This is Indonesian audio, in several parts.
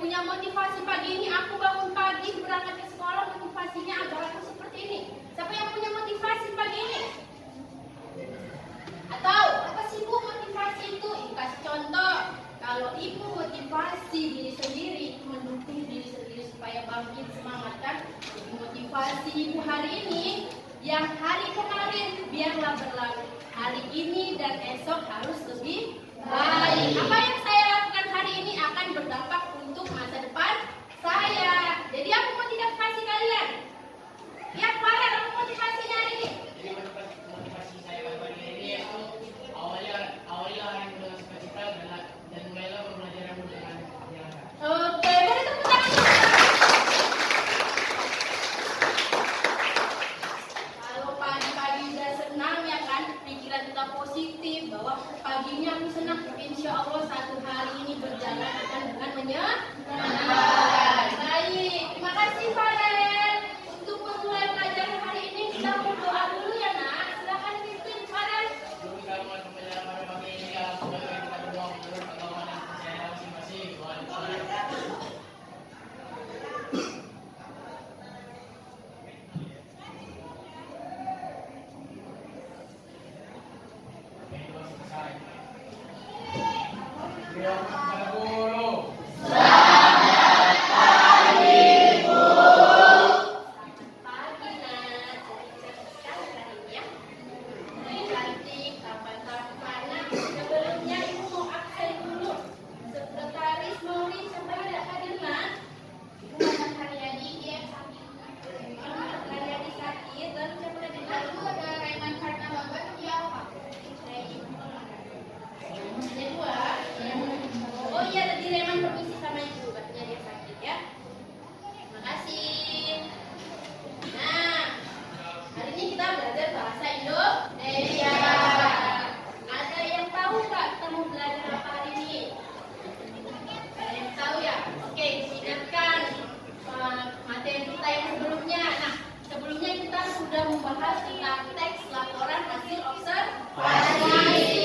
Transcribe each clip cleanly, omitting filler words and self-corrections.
punya motivasi pagi ini? Aku bangun pagi berangkat ke sekolah, motivasinya agar aku seperti ini. Siapa yang punya motivasi pagi ini? Atau apa sih Bu motivasi itu? Ibu kasih contoh. Kalau ibu motivasi diri sendiri, mendukung diri sendiri supaya bangkit semangat kan? Jadi motivasi ibu hari ini, yang hari kemarin biarlah berlalu. Hari ini dan esok harus lebih baik. Apa yang saya lakukan hari ini akan berdampak untuk masa depan saya. Jadi aku motivasi kalian. Ya, kalian apa motivasinya hari ini? Jadi motivasi saya pagi ini yaitu awalnya yang dengan sukacita dan mulailah pembelajaran dengan menyenangkan. Oke, boleh tepuk tangan. Kalau pagi-pagi udah senang ya kan, pikiran kita positif bahwa paginya aku senang. Insya Allah satu hari ini berjalan akan dengan menyenangkan. Baik, terima kasih Farel. Untuk memulai pelajaran hari ini kita berdoa dulu ya nak. Silakan pimpin Farel. Sebelum kita mulai pembelajaran pada pagi ini, semoga kita berdoa menurut agama dan percaya masing-masing. Tuhan Pagi nak, cantik hari ini ya. Cantik, tampan-tampan. Nah, sebelumnya ibu mau absen dulu. Sekretaris Mauri sampai tidak hadir nak. Ibu Mamat Haryadi dia sakit. Mamat Haryadi sakit. Lalu siapa lagi? Lalu ada Raiman Karna Babat dia apa? Saya ibu. Ada dua. Oh iya, tadi Raiman permisi sama ibu. Katanya dia sakit ya. Terima kasih. Nah, hari ini kita belajar bahasa Indonesia. Ada yang tahu nggak kita mau belajar apa hari ini? Ada yang tahu ya? Oke, ingatkan materi kita yang sebelumnya. Nah, sebelumnya kita sudah membahas tentang teks laporan hasil observasi.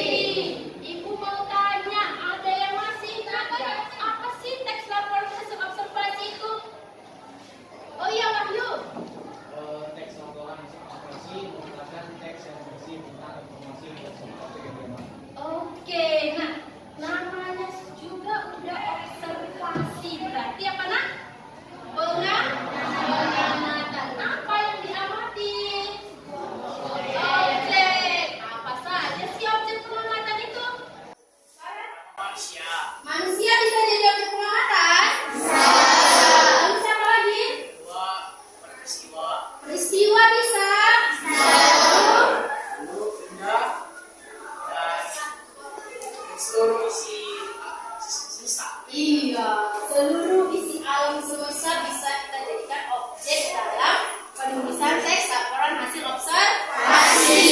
Ibu mau tanya, ada yang masih ingat nggak? Apa sih teks laporan hasil observasi itu? Oh iya, Wahyu. teks laporan observasi merupakan teks yang berisi tentang informasi yang bersifat. Oke, nah namanya juga udah observasi. Berarti apa nak? Pengamatan. Apa yang diamati? Objek. Apa saja sih objek pengamatan itu? Manusia. Manusia bisa jadi objek pengamatan? Bisa. Lalu siapa lagi? Dua, peristiwa. Peristiwa bisa? Lalu benda dan seluruh isi semesta. Iya, seluruh isi alam semesta bisa kita jadikan objek dalam penulisan teks laporan hasil observasi.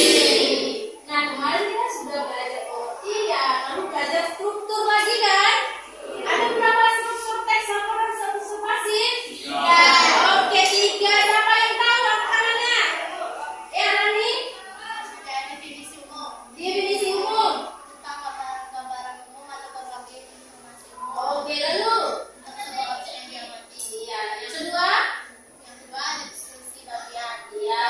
Nah, kemarin kita sudah belajar OI ya, lalu belajar struktur lagi kan? Ada berapa struktur teks laporan hasil observasi? Tiga. Oke, tiga. Siapa yang tahu apa tangannya? Ya, Rani? Definisi umum Definisi umum. tentang gambaran umum atau berbagai informasi umum Oke, lalu? untuk sebuah objek yang diamati. Iya, yang kedua? Yang kedua ada deskripsi bagian. Iya,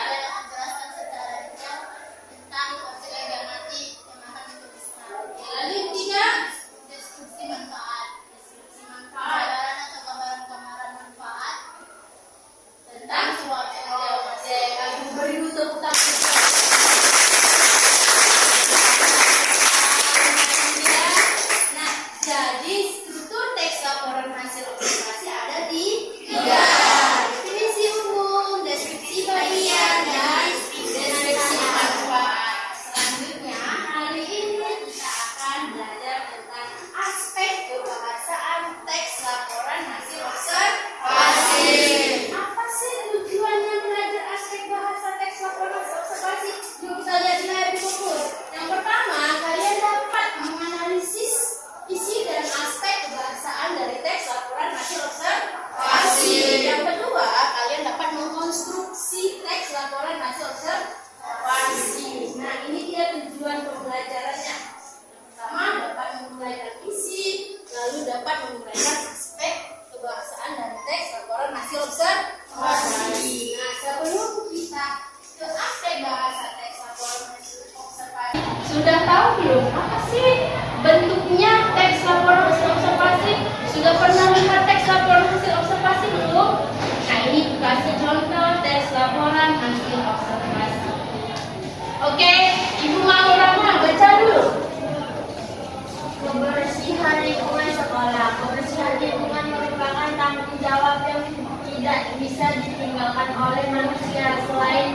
sekolah. Kebersihan lingkungan merupakan tanggung jawab yang tidak bisa ditinggalkan oleh manusia. Selain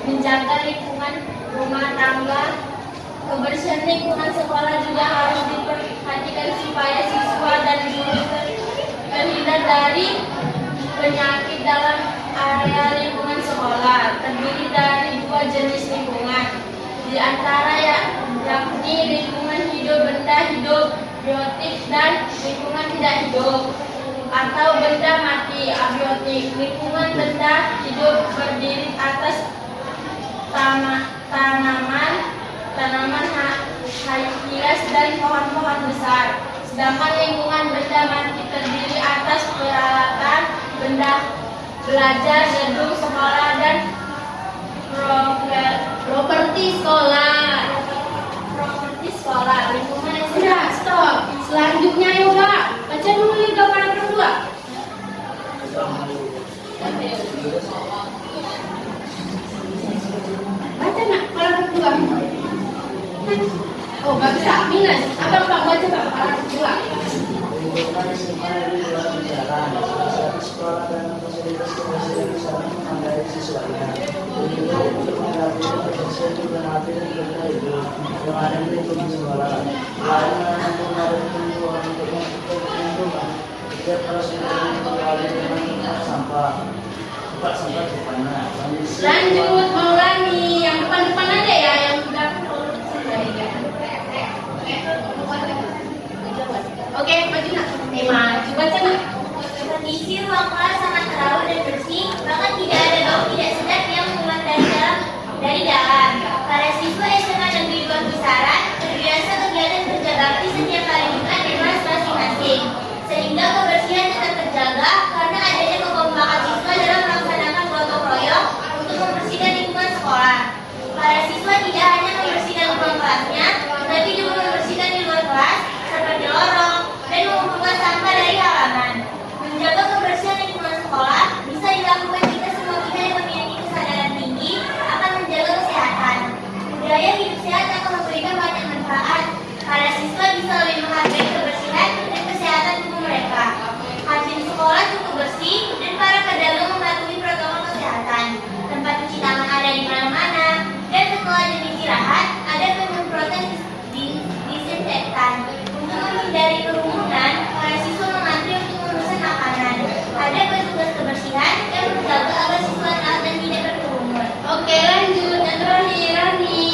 menjaga lingkungan rumah tangga, kebersihan lingkungan sekolah juga harus diperhatikan supaya siswa dan guru terhindar dari penyakit dalam area lingkungan sekolah. Terdiri dari 2 jenis lingkungan, di antara yakni lingkungan hidup benda hidup biotik dan lingkungan tidak hidup atau benda mati abiotik. Lingkungan benda hidup berdiri atas tanaman hias dan pohon-pohon besar. Sedangkan lingkungan benda mati terdiri atas peralatan benda belajar, gedung sekolah dan properti sekolah. Lingkungan yang sudah stop. Selanjutnya yoga. Baca dulu yoga paragraf 2. Baca nak paragraf 2. Oh, bagus tak? Minus. Abang Pak baca Pak paragraf 2. Lingkungan SMA itu luar bicara, fasilitas sekolah dan fasilitas kebersihan sangat memadai siswanya. Lingkungan untuk mengatur kebersihan juga mengatur benda hidup yang ada di lingkungan sekolah. Selain mengatur lingkungan untuk lingkungan, setiap harus kembali dengan tempat sampah di mana. Lanjut, Maulani. Yang depan-depan aja ya, yang udah Oke, maju nak. Maju baca nak. Kondisi ruang kelas sangat terawat dan bersih, bahkan tidak ada bau tidak sedap yang keluar dari dalam. Para siswa SMA Negeri 2 Kisaran terbiasa kegiatan kerja bakti setiap hari Jumat di kelas masing-masing, sehingga kebersihan tetap terjaga karena adanya kekompakan siswa dalam melaksanakan gotong royong untuk membersihkan lingkungan sekolah. Para siswa tidak hanya membersihkan ruang kelasnya, tetapi juga membersihkan di luar kelas seperti lorong dan mengumpulkan sampah dari halaman. Menjaga kebersihan lingkungan sekolah bisa dilakukan jika semua pihak yang memiliki kesadaran tinggi akan menjaga kesehatan. Budaya hidup sehat akan memberikan banyak manfaat. Para siswa bisa lebih menghargai kebersihan dan kesehatan tubuh mereka. Kantin sekolah cukup bersih dan para pedagang mematuhi protokol kesehatan. Tempat cuci tangan ada di mana-mana dan setelah jam istirahat ada penyemprotan disinfektan. Untuk menghindari kerumunan, para siswa mengantri untuk memesan makanan. Ada petugas kebersihan yang menjaga agar siswa taat dan tidak berkerumun. Oke, lanjut. Yang terakhir, Rani.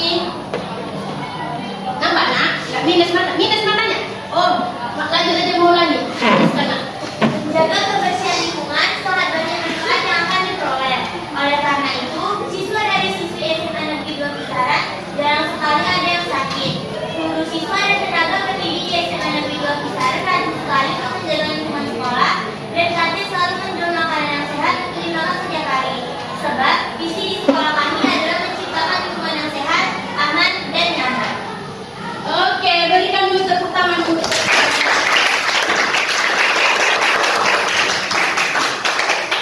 Nampak nak? Nggak minus mana? Minus mananya? Oh, lanjut aja Maulani. Minus mana? Menjaga kebersihan lingkungan sangat banyak manfaat yang akan diperoleh. Oleh karena itu, siswa dari siswi SMA Negeri 2 Kisaran jarang sekali ada yang sakit. Guru siswa dan tenaga pendidik di SMA Negeri 2 Kisaran rajin sekali untuk menjaga lingkungan sekolah dan kantin selalu menjual makanan yang sehat untuk dimakan setiap hari. Sebab visi di sekolah kami adalah menciptakan lingkungan yang sehat, aman, dan nyaman. Oke, berikan dulu tepuk tangan untuk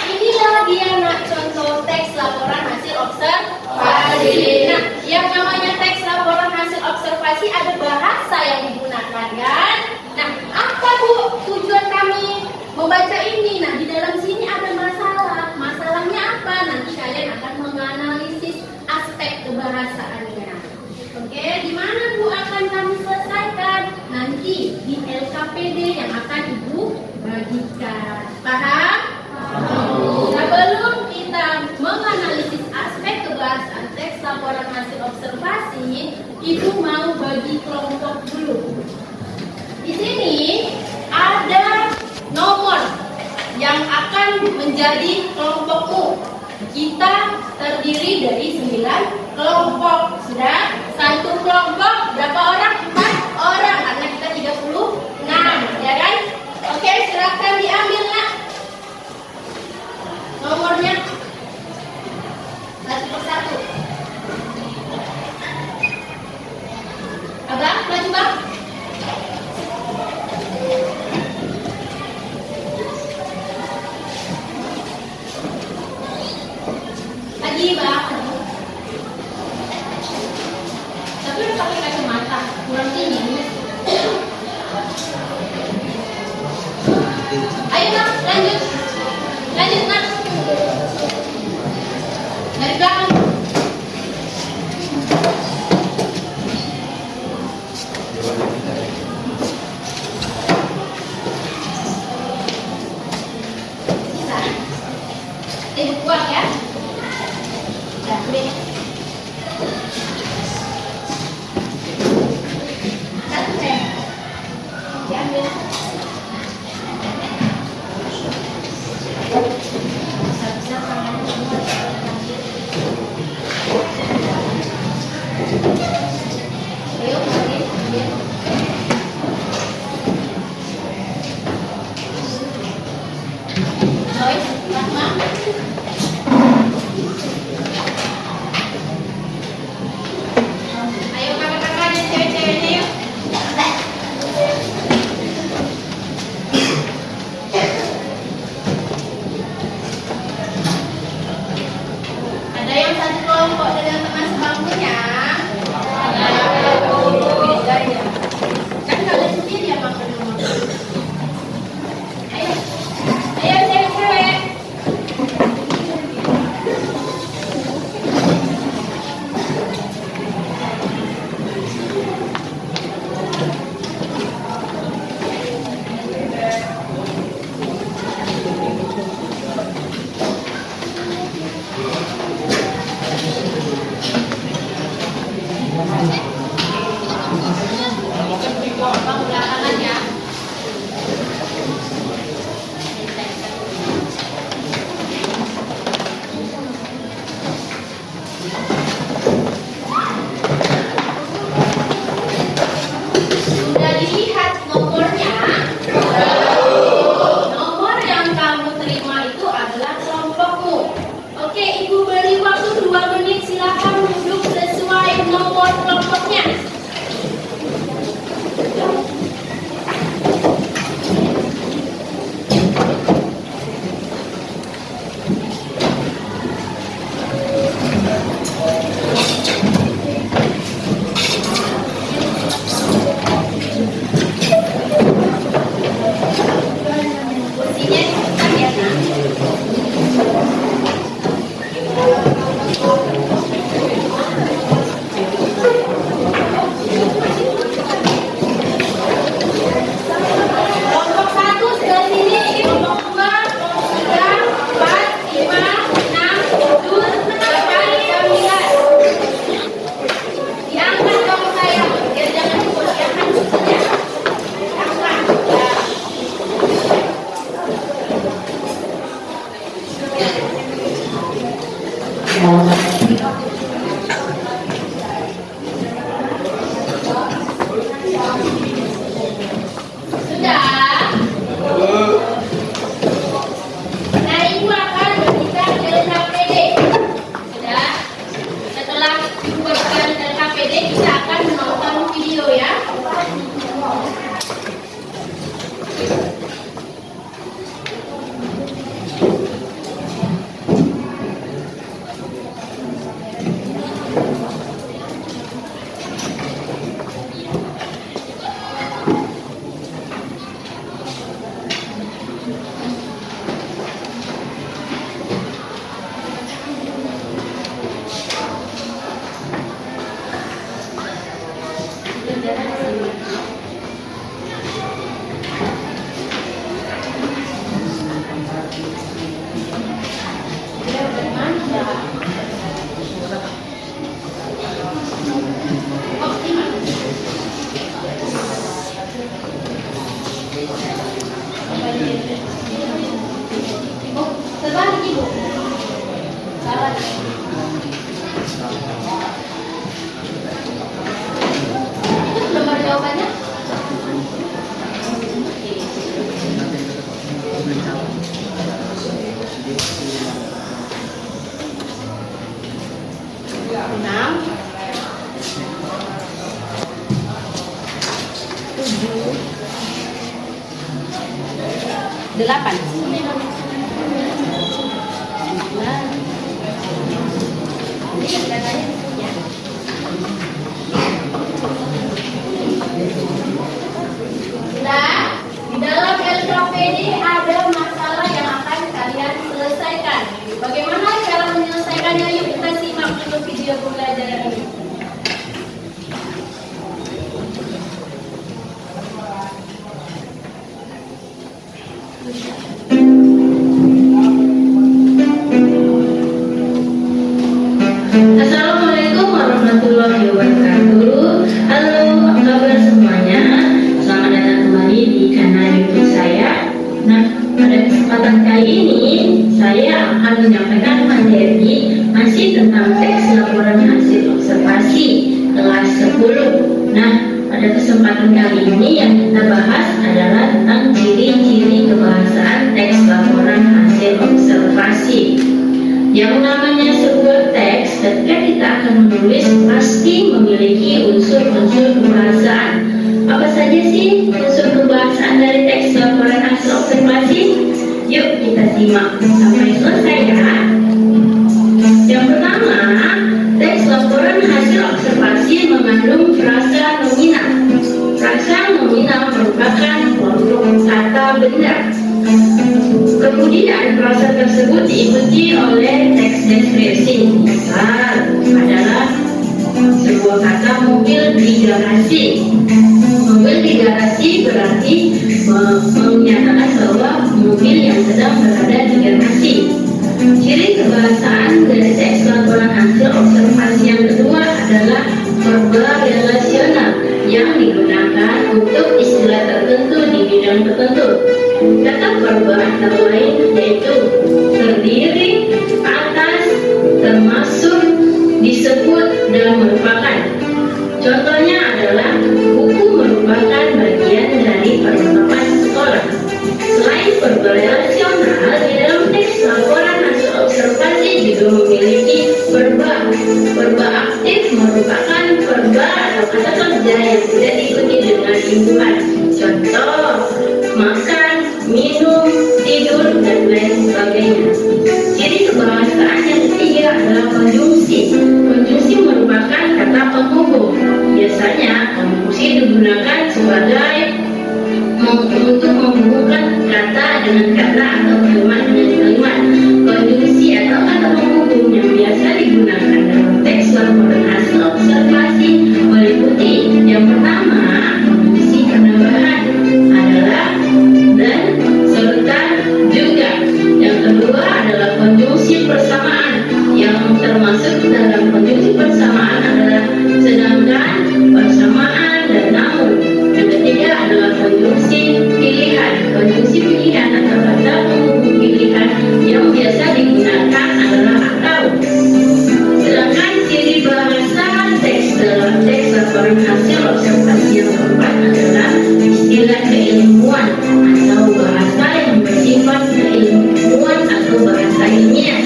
inilah dia nak contoh teks laporan hasil observasi. Nah, yang namanya teks laporan hasil observasi ada bahasa yang digunakan kan? Nah, apa Bu tujuan kami membaca ini? Nah, di dalam sini ada masalah. Masalahnya apa? Nanti kalian akan menganalisis aspek kebahasaannya. Oke, di mana Bu akan kami selesaikan? Nanti di LKPD yang akan Ibu bagikan. Paham? Sebelum kita menganalisis aspek kebahasaan teks laporan hasil observasi, Ibu mau bagi kelompok dulu. Di sini ada nomor yang akan menjadi kelompokmu. Kita terdiri dari 9 kelompok. Sudah? Satu kelompok berapa orang? 4 orang karena kita 36, ya kan? Oke, silakan diambil nak nomornya satu persatu. Abang, maju bang. Lagi bang. Tapi udah pakai kacamata, kurang tinggi. Lanjut, Nak. Dari belakang. Bisa. Ibu buang ya. Udah, udah. Satu saya. Diambil. Bisa-bisa tangannya semua diambil. Ayo, mari ambil. Joyce, Rahma. Ayo kakak-kakak dan cewek-ceweknya yuk. Ada yang satu kelompok dengan teman sebangkunya? Beda ya. Kan kalian sendiri yang makan rumah. Ayo, ayo cewek-cewek. Bang, belakangan ya. Sudah dilihat nomornya? Nomor yang kamu terima itu adalah kelompokmu. Oke, Ibu beri waktu 2 menit. Silakan duduk sesuai nomor kelompoknya. Kursinya diputar ya, Nak. Kelompok 1 sebelah sini, kelompok 2, kelompok 3, 4, 5, 6, 7, 8, 9. Diangkat dong saya, biar jangan ikut, diangkat ya. Diangkat. Ya. Sudah? Nah, Ibu akan berbicara dengan KPD. Sudah? Setelah Ibu berbicara dengan KPD, kita akan menonton video ya. Terbalik Ibu. Salah. Itu nomor jawabannya? Enam, 7, 8. Nah, di dalam LKPD ada masalah yang akan kalian Assalamualaikum warahmatullahi wabarakatuh. Halo, apa kabar semuanya? Selamat datang kembali di kanal YouTube saya. Nah, pada kesempatan kali ini saya akan menyampaikan materi masih tentang teks laporan hasil observasi kelas 10. Nah, pada kesempatan kali ini yang kita bahas adalah tentang ciri-ciri kebahasaan teks laporan hasil observasi. Yang namanya sebuah teks, ketika kita akan menulis pasti memiliki unsur-unsur kebahasaan. Apa saja sih unsur kebahasaan dari teks laporan hasil observasi? Yuk kita simak sampai selesai ya. Yang pertama, teks laporan hasil observasi mengandung frasa nominal. Frasa nominal merupakan kelompok kata benda. Kemudian frasa tersebut diikuti oleh teks deskripsi. Misal adalah sebuah kata mobil di garasi. Mobil di garasi berarti menyatakan bahwa mobil yang sedang berada di garasi. Ciri kebahasaan dari teks laporan hasil observasi yang kedua adalah verba relasional yang digunakan untuk istilah tertentu di bidang tertentu. Kata verba antara lain yaitu terdiri, atas, termasuk, disebut, dan merupakan. Contohnya adalah buku merupakan bagian dari perlengkapan sekolah. Selain verba relasional, di dalam teks laporan hasil observasi juga memiliki verba. Verba aktif merupakan verba atau kata kerja yang tidak diikuti dengan imbuhan. Contoh, makan, minum, tidur, dan lain sebagainya. Ciri kebahasaan yang ketiga adalah konjungsi. Konjungsi merupakan kata penghubung. Biasanya konjungsi digunakan sebagai untuk menghubungkan kata dengan kata atau kalimat dengan kalimat. Konjungsi atau kata penghubung yang biasa digunakan dalam teks laporan hasil observasi meliputi yang pertama, konjungsi penambahan adalah dan, serta, juga. Yang kedua adalah konjungsi persamaan. Yang termasuk dalam konjungsi persamaan adalah sedangkan, persamaan, dan namun. Yang ketiga adalah konjungsi pilihan. Konjungsi pilihan atau kata penghubung pilihan yang biasa digunakan adalah atau. Sedangkan ciri bahasa teks dalam teks laporan hasil observasi yang keempat adalah istilah keilmuan atau bahasa yang bersifat keilmuan atau bahasa ilmiah.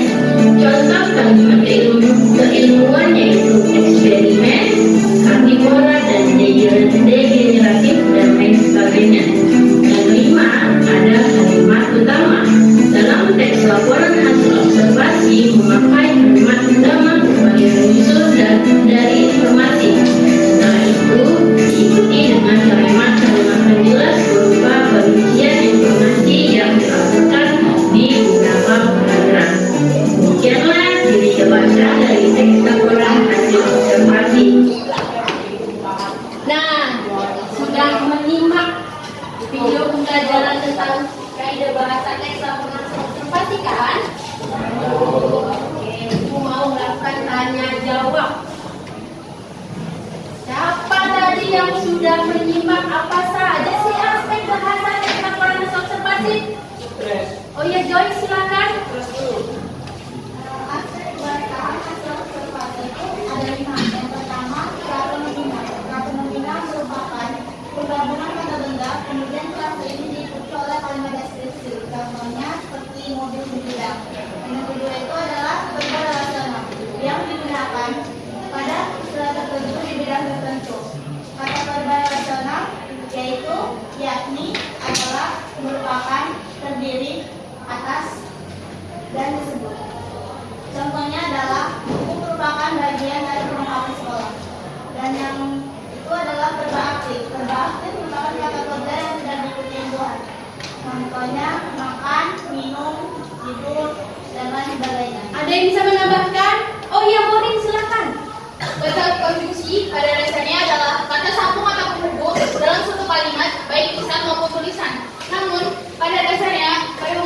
Contoh kalimat keilmuan yaitu eksperimen, karnivora, dan degeneratif, dan lain sebagainya. Yang kelima ada kalimat utama. Dalam teks laporan hasil observasi memakai kalimat utama sebagai unsur dari informasi. Setelah itu diikuti dengan kalimat-kalimat penjelas berupa perincian informasi yang dilaporkan di beberapa paragraf. Demikianlah ciri kebahasaan dari teks laporan hasil observasi. Nah, sudah menyimak video pembelajaran tentang kaidah bahasa teks laporan hasil observasi kan? Oke, aku mau melakukan tanya jawab. Siapa tadi yang sudah menyimak apa saja sih aspek bahasa teks laporan hasil observasi? Oh ya, Joy, silakan. Aspek bahasa hasil observasi itu ada 5. Yang pertama, kata nominal. Kata nominal merupakan penggabungan kata benda, kemudian kata ini diikuti oleh kalimat deskripsi. Contohnya seperti mobil sembilan. Yang kedua itu adalah verba relasional yang digunakan pada istilah tertentu di bidang tertentu. Kata verba relasional yaitu yakni adalah merupakan, terdiri, atas, dan disebut. Contohnya adalah buku merupakan bagian dari perlengkapan sekolah. Dan yang itu adalah verba aktif. Verba aktif merupakan kata kerja yang tidak diikuti imbuhan. Contohnya makan, minum, tidur, dan lain sebagainya. Ada yang bisa menambahkan? Oh iya, Morin, silakan. Kata konjungsi pada dasarnya adalah kata sambung atau penghubung dalam suatu kalimat, baik tulisan maupun tulisan. Namun, pada dasarnya, pada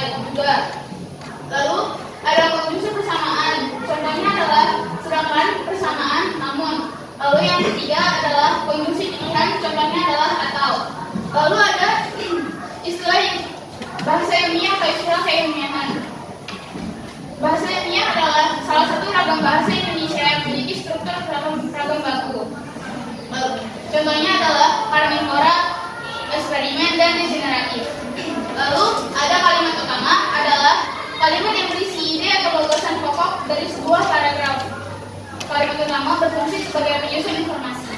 itu juga. Lalu ada konjungsi persamaan. Contohnya adalah sedangkan, persamaan, namun. Lalu yang ketiga adalah konjungsi pilihan. Contohnya adalah atau. Lalu ada istilah bahasa ilmiah atau istilah keilmiahan. Bahasa ilmiah adalah salah satu ragam bahasa Indonesia yang memiliki struktur ragam baku. Contohnya adalah karnivora, eksperimen, dan degeneratif. Lalu ada kalimat utama adalah kalimat yang berisi ide atau gagasan pokok dari sebuah paragraf. Kalimat utama berfungsi sebagai penyusun informasi.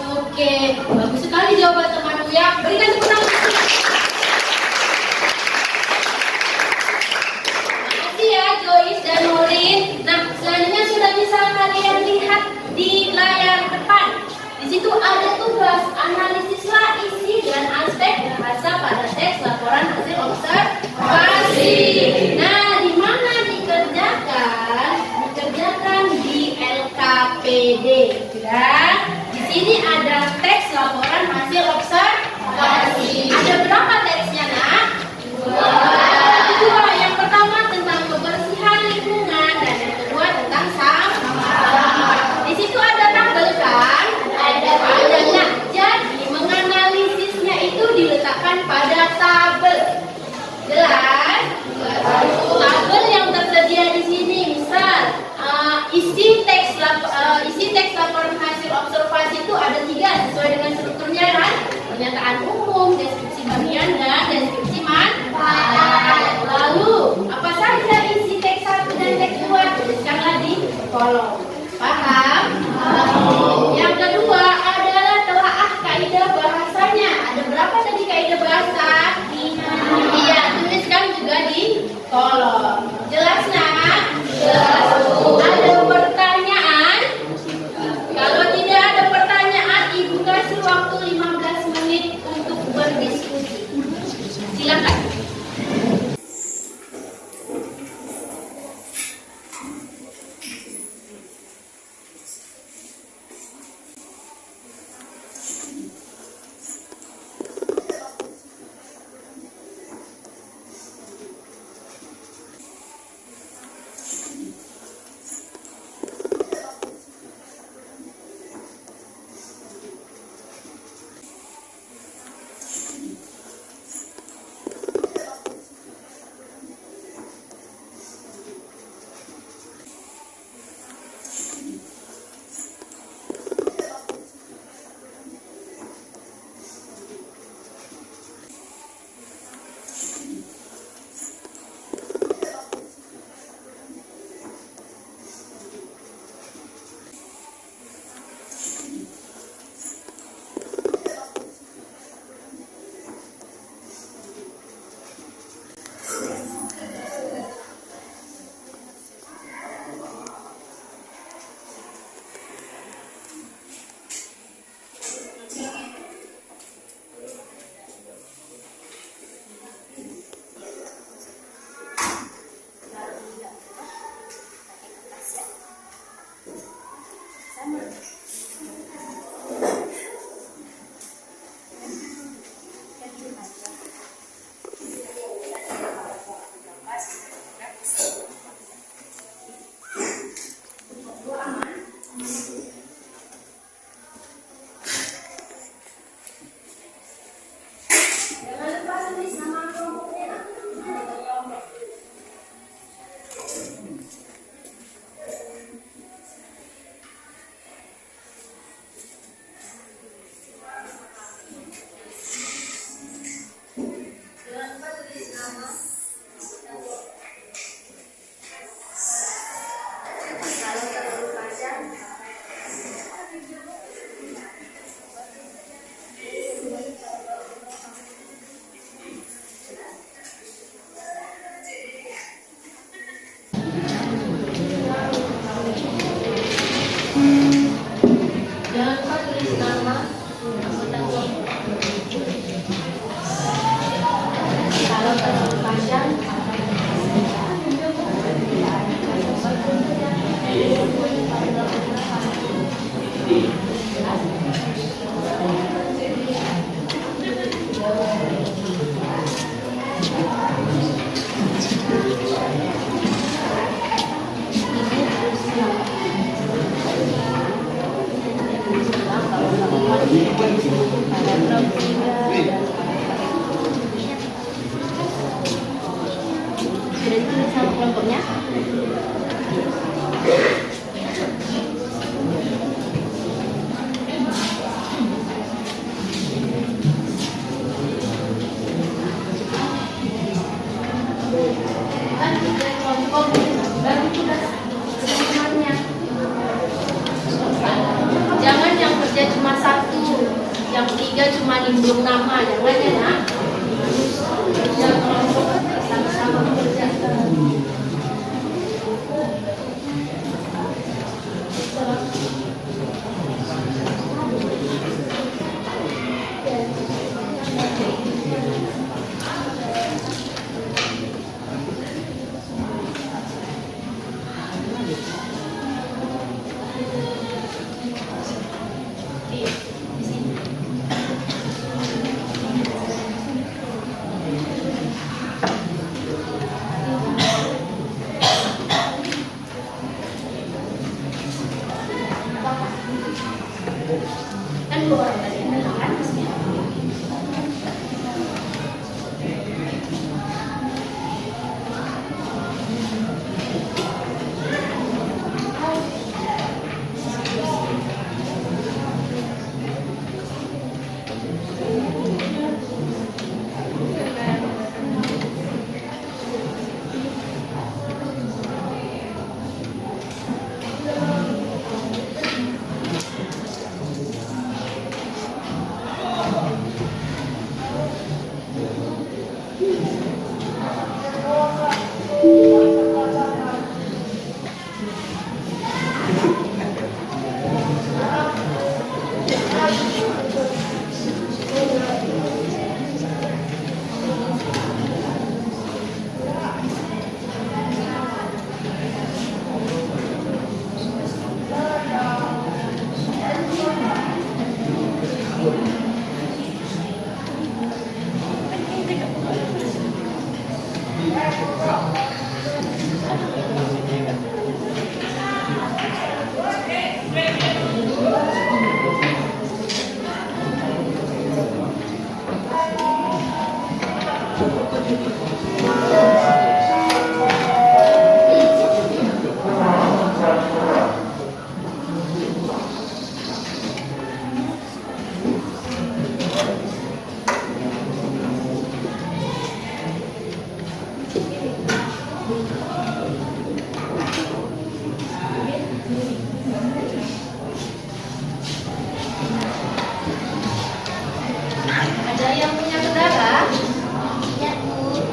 Oke, bagus sekali jawaban teman Uya. Berikan tepuk tangan. Makasih ya Joyce dan Nurin. Nah, selanjutnya sudah bisa kalian lihat di layar depan. Di situ ada tugas analisislah isi dan aspek bahasa pada teks laporan hasil observasi. Nah, di mana dikerjakan? Dikerjakan di LKPD. Ya. Di sini ada teks laporan hasil observasi. Ada berapa teksnya, Nak? Dua. Yang pertama tentang kebersihan lingkungan dan yang kedua tentang sampah. Di situ ada tabel kan? Ada tabelnya. Jadi menganalisisnya itu diletakkan pada tabel. Jelas? Tabel yang tersedia di sini misal isi teks laporan hasil observasi itu ada 3 sesuai dengan strukturnya kan? Sudah ditulis sama kelompoknya? Kan tiga kelompok baru tugas semuanya. Jangan yang kerja cuma satu, yang tiga cuma nimbrung nama, jangan ya nak. Kerja kelompok sama-sama bekerja. Kan dua orang tadi yang datang kan maksudnya. Ada yang punya kendara? Ya, Bu.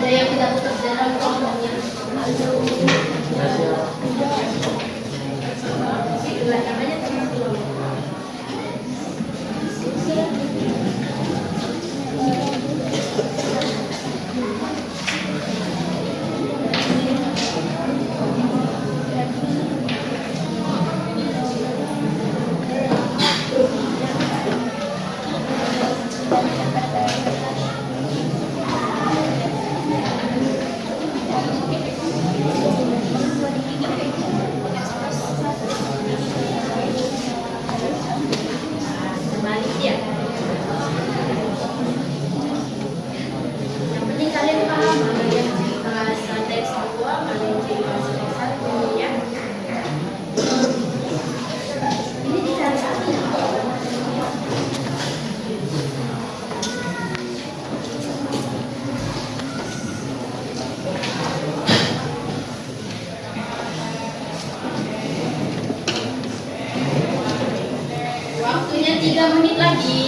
ada yang tidak tetap dalam kelompoknya. Itulah namanya teman kelompok. Sebaliknya, yang penting kalian paham mana yang bahasa tekstual, mana yang jadi bahasa satu ya. Ini dicari artinya. Waktunya 3 menit lagi.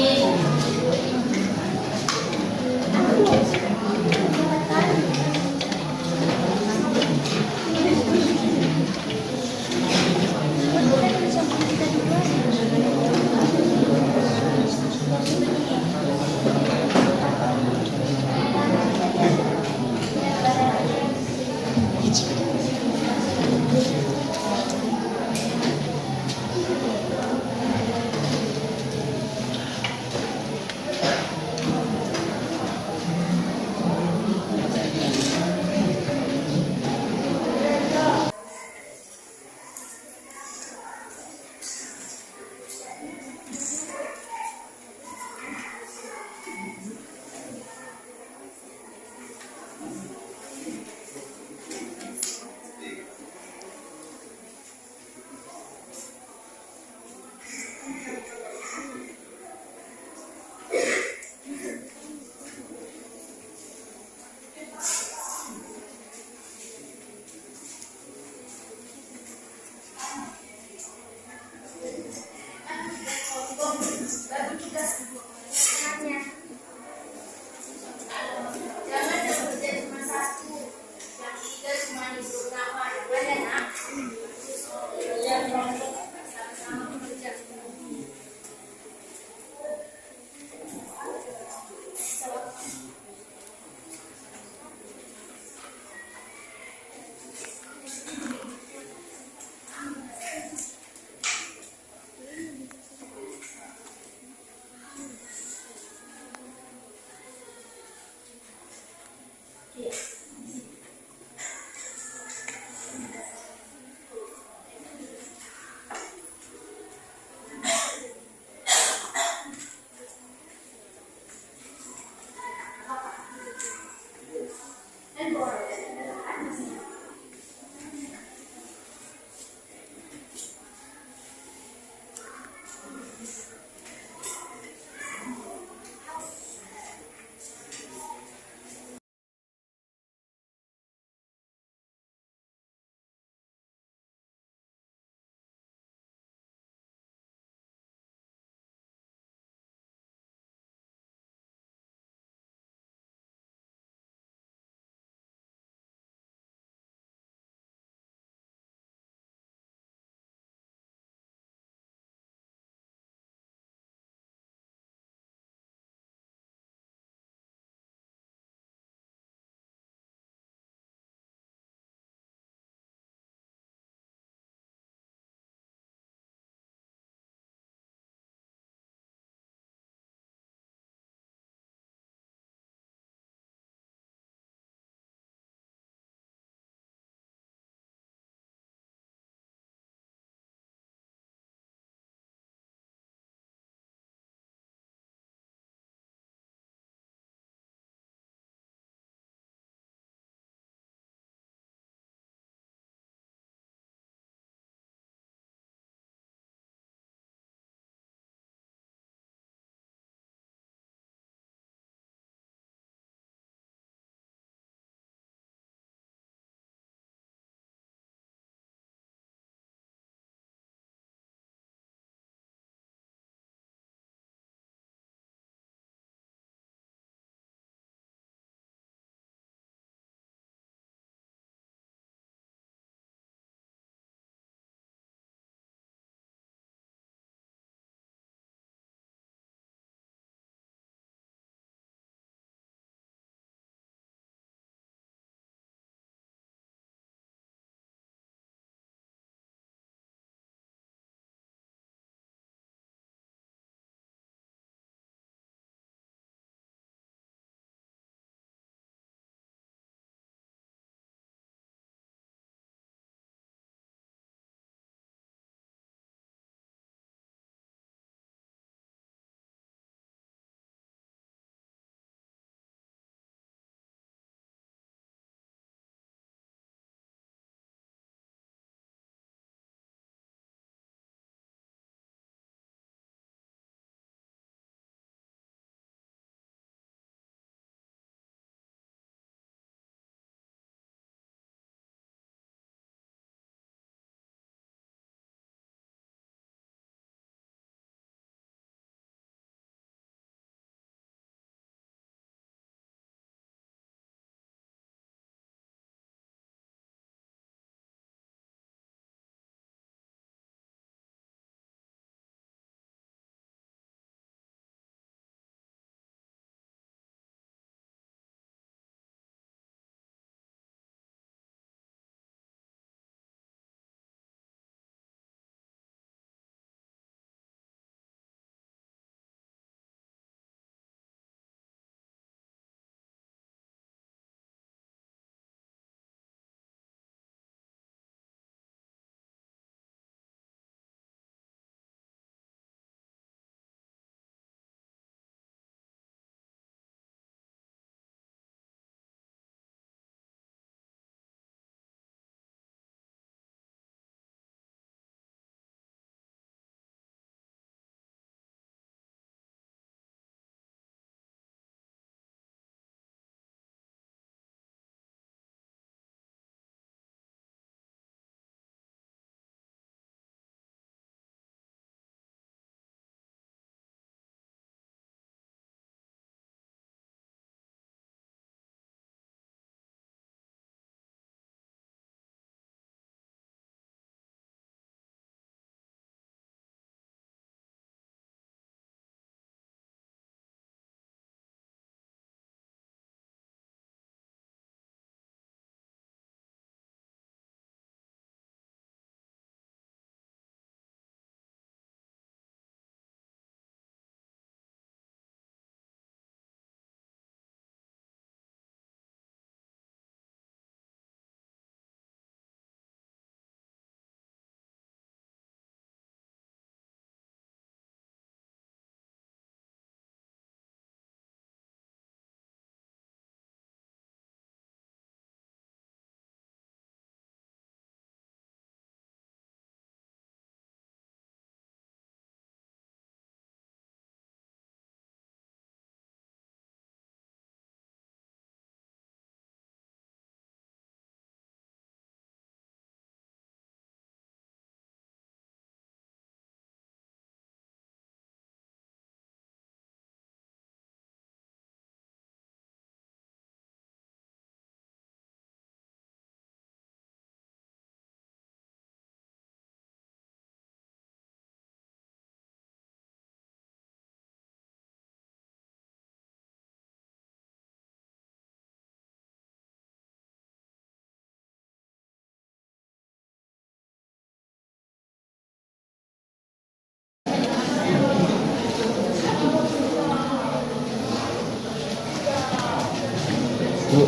Bu,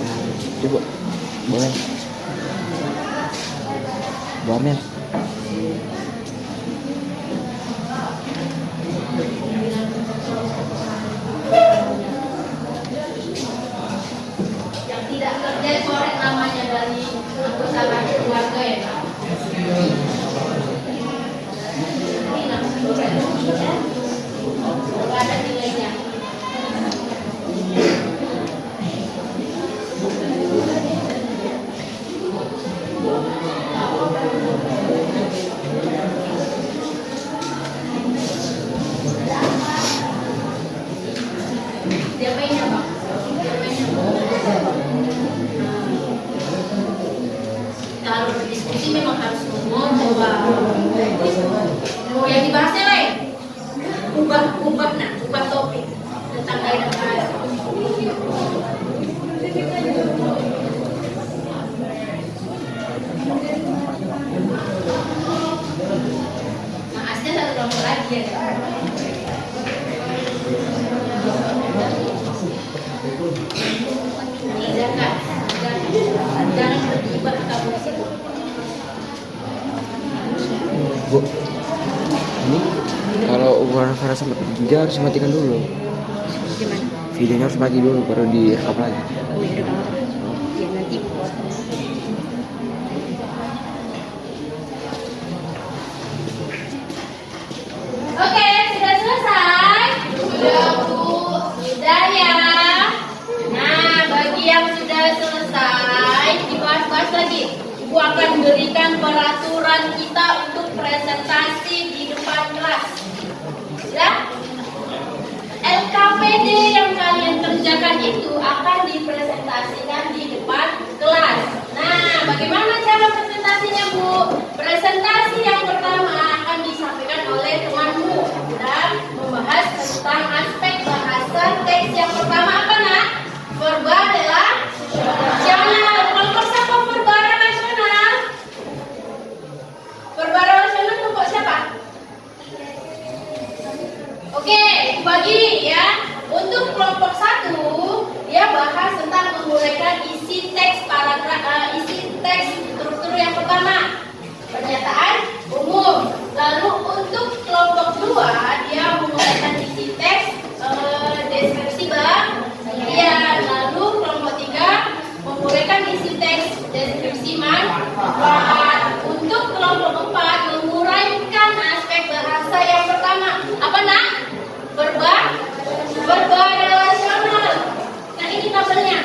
coba boleh. Bu Amel. Yang tidak kerja korek namanya dari anggota keluarga ya. Ini namanya korek. Nggak ada nilainya. Diapainnya bang? Kalau berdiskusi memang harus ngomong coba. Yang dibahasnya lain. Ubah topik tentang daerah bahasa. Maasnya satu kelompok lagi ya. Jangan berdebat kamu di situ. Bu, ini kalau ukuran Farah sampai dia harus matikan dulu. Gimana? Videonya harus mati dulu baru direkam lagi. Oh iya, ya nanti. Oke, sudah selesai? Sudah Bu, sudah ya. Nah, bagi yang sudah selesai, dibahas-bahas lagi. Ibu akan berikan peraturan kita untuk presentasi di depan kelas. Ya? LKPD yang kalian kerjakan itu akan dipresentasikan di depan kelas. Nah, bagaimana cara presentasinya Bu? Presentasi yang pertama akan disampaikan oleh temanmu dan membahas tentang aspek bahasa teks yang pertama apa nak? Verbal relasional. Kelompok siapa verbal relasional? Verbal relasional kelompok siapa? Oke, bagi ya. Untuk kelompok 1, dia bahas tentang menguraikan isi teks isi teks struktur yang pertama. Pernyataan umum. Lalu untuk kelompok 2, dia menguraikan isi teks deskripsi bagian. Lalu kelompok 3 menguraikan isi teks deskripsi manfaat. Untuk kelompok 4 menguraikan aspek bahasa yang pertama. Apa nak? Verbal relasional. Nah ini tabelnya.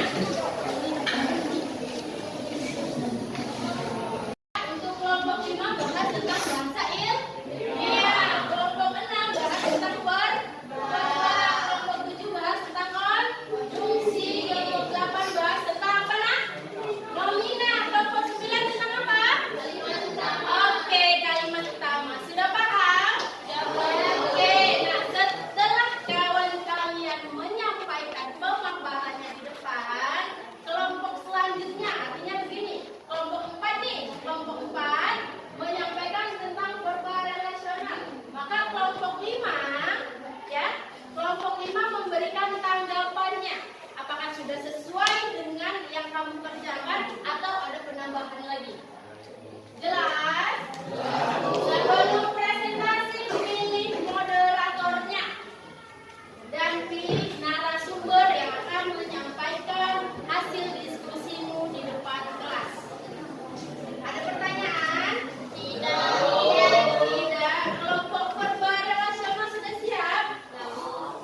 Untuk kelompok 5 bahas tentang bahasa ilmiah. Kelompok 6 bahas tentang verbal. Kelompok 7 bahas tentang konjungsi. Kelompok 8 bahas tentang apa nak? Nomina. Kelompok 9 tentang apa? Kalimat utama. Oke, kalimat utama. Sudah paham? Oke, nah setelah kawan kalian menyampaikan pemaparannya di depan, kelompok selanjutnya artinya begini. Kelompok 4 nih, kelompok 4 menyampaikan tentang verbal relasional. Maka kelompok 5 ya, kelompok 5 memberikan tanggapannya. Apakah sudah sesuai dengan yang kamu kerjakan atau ada penambahan lagi? Jelas? Sebelum presentasi, pilih moderatornya dan pilih narasumber yang akan menyampaikan hasil diskusimu di depan kelas. Ada pertanyaan? Tidak. Tidak. Kelompok verbal relasional sudah siap?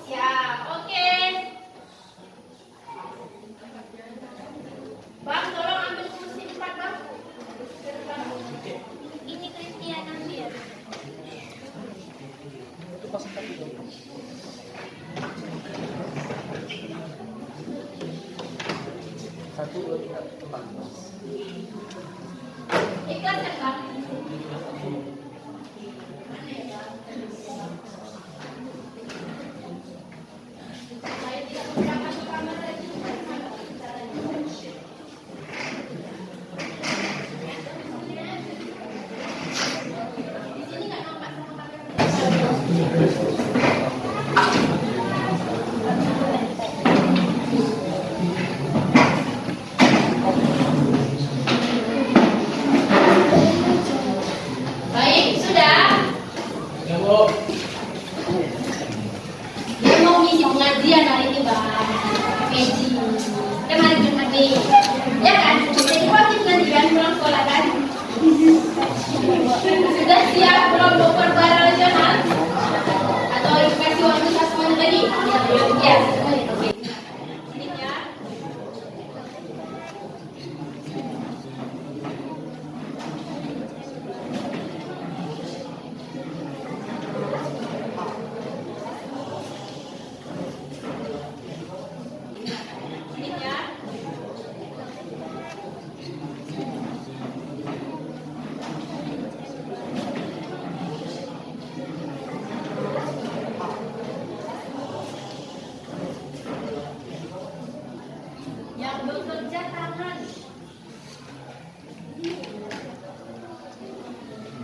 Siap. Oke. Bang, tolong ambil kursi 4, Bang. Ini Christian ambil. Ikhlas kan, Bang? Saya tidak menggunakan kamera lagi. Di sini nggak nampak sama kamera. Nih, ya kan? Jadi kreatif nanti kan pulang sekolah kan? Sudah siap kelompok verbal regional? Atau kasih waktu semuanya lagi? Ya, oke. Ini ya. Ini ya. Yang bekerja tangan.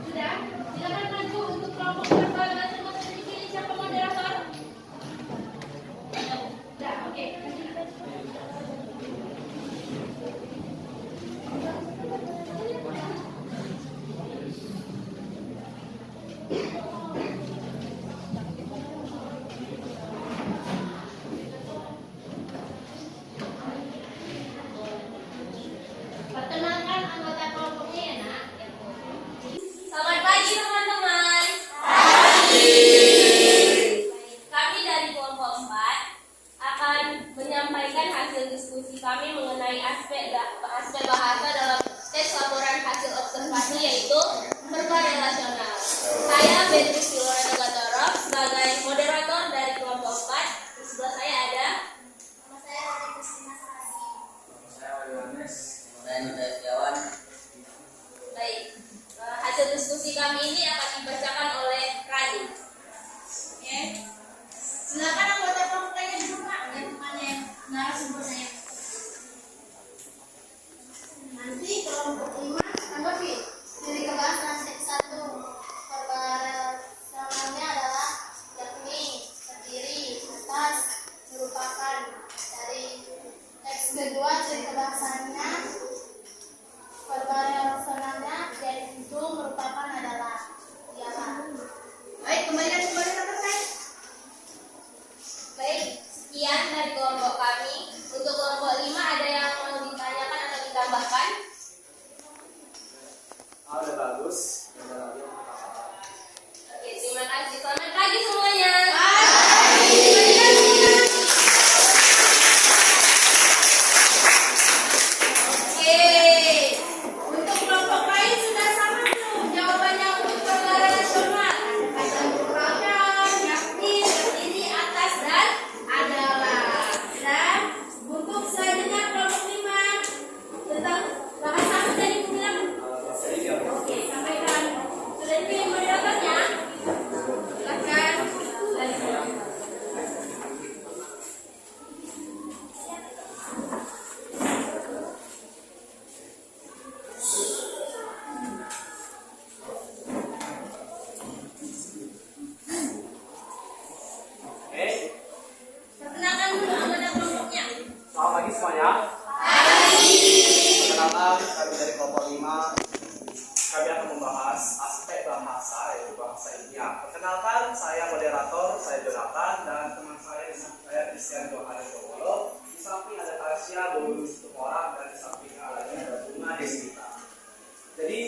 Sudah, silakan maju untuk kelompok verbal masing-masing dipilih siapa moderator. Sudah, oke. Perkenalkan anggota kelompoknya ya nak. Selamat pagi teman-teman. Kami dari kelompok 4 akan menyampaikan hasil diskusi kami mengenai aspek bahasa dalam tes laporan hasil observasi yaitu verbal relasional. Saya Beatrice Lorena Gatorov sebagai moderator dari kelompok 4. Di sebelah saya ada nama saya Rani Kristina Sarasi. Baik, hasil diskusi kami ini akan dibacakan oleh Rani. Oke, silakan anggota kelompok lainnya duduk Pak, dan temannya narasumbernya. Nanti kelompok 5 tanggapi. Dari kebahasan seks 1 verbalnya adalah yakni terdiri atas merupakan. Dari teks kedua ciri kebahasannya verbalnya yaitu merupakan adalah ialah. Baik, kembalikan terkait. Baik, sekian dari kelompok kami. Untuk kelompok 5 ada yang mau ditanyakan atau ditambahkan? Udah bagus. Oke, terima kasih. Selamat pagi semuanya. Oke, untuk kelompok lain sudah sama belum jawabannya untuk verbal relasional? Ada merupakan, yakni, terdiri atas dan adalah. Dan untuk selanjutnya kelompok 5 tentang bahasa apa tadi aku bilang? Oke, sampaikan. Sudah dipilih moderatornya? Silakan. Oke, Perkenalkan dulu anggota kelompoknya. selamat pagi semuanya. Perkenalkan, kami dari kelompok 5. Kami akan membahas aspek bahasa, yaitu bahasa ilmiah. Perkenalkan, saya moderator, saya Jonathan, dan teman saya di samping saya Christian Johannes Bowolo. Di samping ada Tasya, Bolus Tumorak, dan di samping lagi ada Bunga Desmita. Jadi,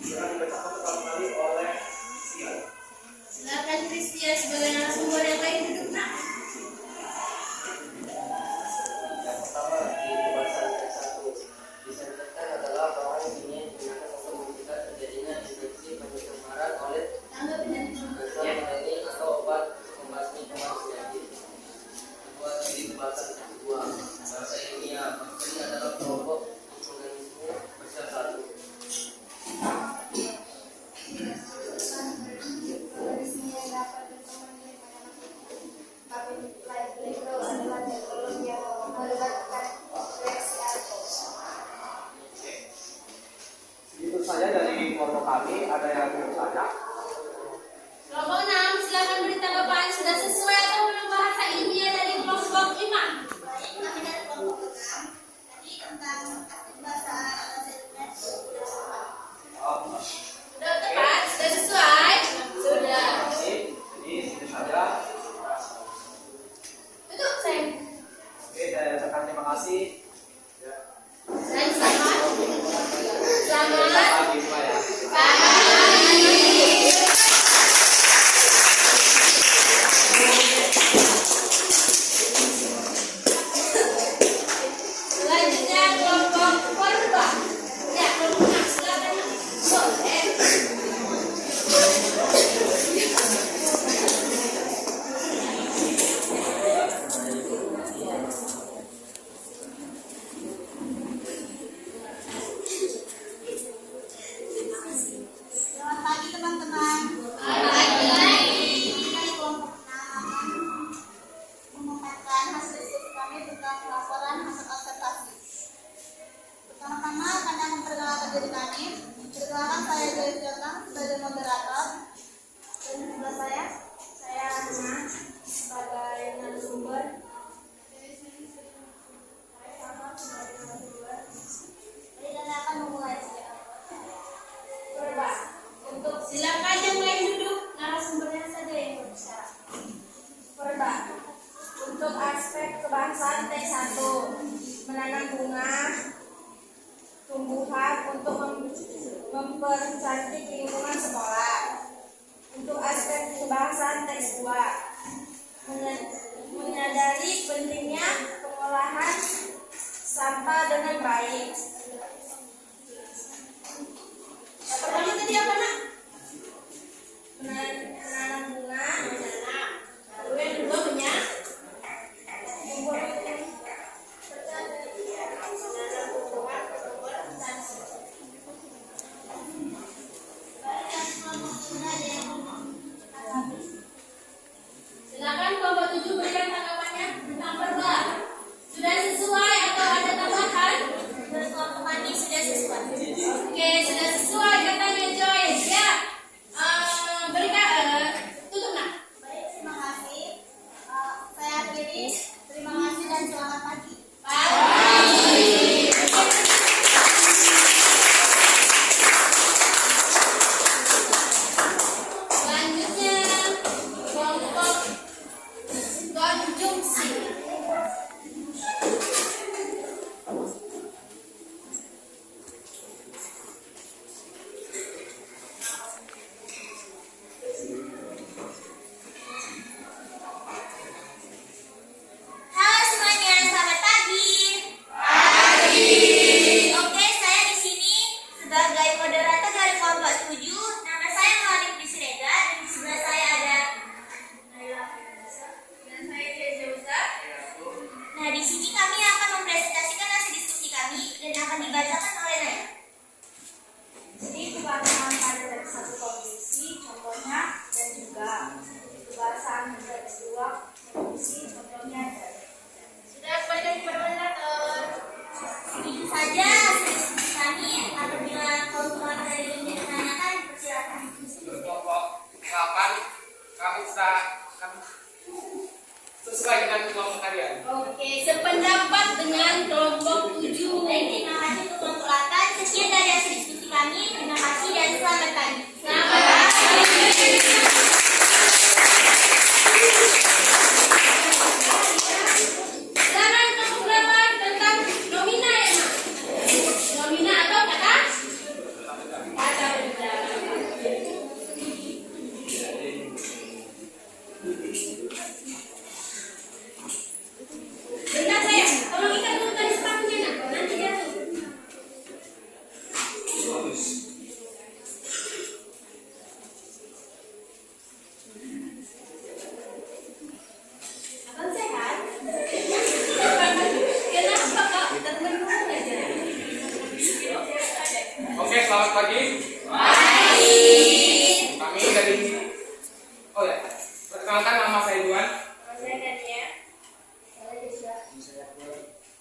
akan dibacakan pertama kali oleh Christian. Silakan Kristia sebagai narasumber yang lain duduk nak. Yang pertama di pembahasan teks 1 disampaikan adalah bahwa intinya digunakan untuk mencegah terjadinya infeksi pencemaran oleh Tanggapi dan ini atau obat membasmi penyakit. Kedua di pembahasan teks 2 bahasa ilmiah ini adalah kelompok organisme besar 1. Itu saja dari kelompok kami. Ada yang mau tanya? kelompok 6, silakan beri tanggapan. Sudah sesuai atau belum bahasa ilmiah dari kelompok 5? Baik, kami dari kelompok 6. Tadi tentang aktif bahasa ilmiah sudah sama. Sudah tepat? Sudah sesuai? Sudah. Jadi itu saja. Tutup, sayang. Oke, saya ucapkan terima kasih. materi kami. Perkenalkan saya Joyce Jotang sebagai moderator. Dan sebelah saya Hana sebagai narasumber. Jadi kami akan memulai. Coba untuk Silakan yang lain duduk, narasumbernya saja yang berbicara. Perba, untuk aspek kebangsaan teks 1, menanam bunga, tumbuhan untuk mempercantik lingkungan sekolah. Untuk aspek kebangsaan teks 2, menyadari pentingnya pengolahan sampah dengan baik. Yang pertama tadi apa nak? Menanam bunga, Lalu yang kedua silakan kelompok 7 berikan tanggapannya tentang perba. Sudah sesuai atau ada tambahan? menurut kelompok kami sudah sesuai. Oke, sudah sesuai katanya Joyce ya. Berikan tutup nak. Baik, terima kasih. Saya akhiri. Terima kasih dan selamat pagi. Selanjutnya kelompok konjungsi. Halo semuanya, selamat pagi. Oke, saya di sini sebagai moderator dari kelompok 7. Nama saya Maulani Prisrega dan di sebelah saya ada Dan saya Jauza. Nah, di sini kami akan mempresentasikan hasil diskusi kami dan akan dibacakan oleh Naya. Jadi kebangsaan pada teks 1 kondisi, contohnya dan juga kebangsaan teks 2 kondisi, contohnya dan. Sudah kembalikan kepada moderator. Begitu saja hasil diskusi kami. Apabila kawan-kawan dari ingin menanyakan, persilakan. Untuk kelompok 8 kami sesuai dengan kelompok kalian. Oke, sependapat dengan kelompok 7. Baik, terima kasih untuk kelompok 8. Sekian dari hasil diskusi kami. Terima kasih dan selamat pagi. Selamat pagi. Silakan kelompok 8 tentang nomina ya Mak. Nomina atau kata? Kata benda. Bentar saya, tolong ikat dulu tadi sepatunya nak, nanti jatuh. Abang sehat? Kenapa kak? Termenung aja. Oke, selamat pagi. Kami dari perkenalkan nama saya Duan.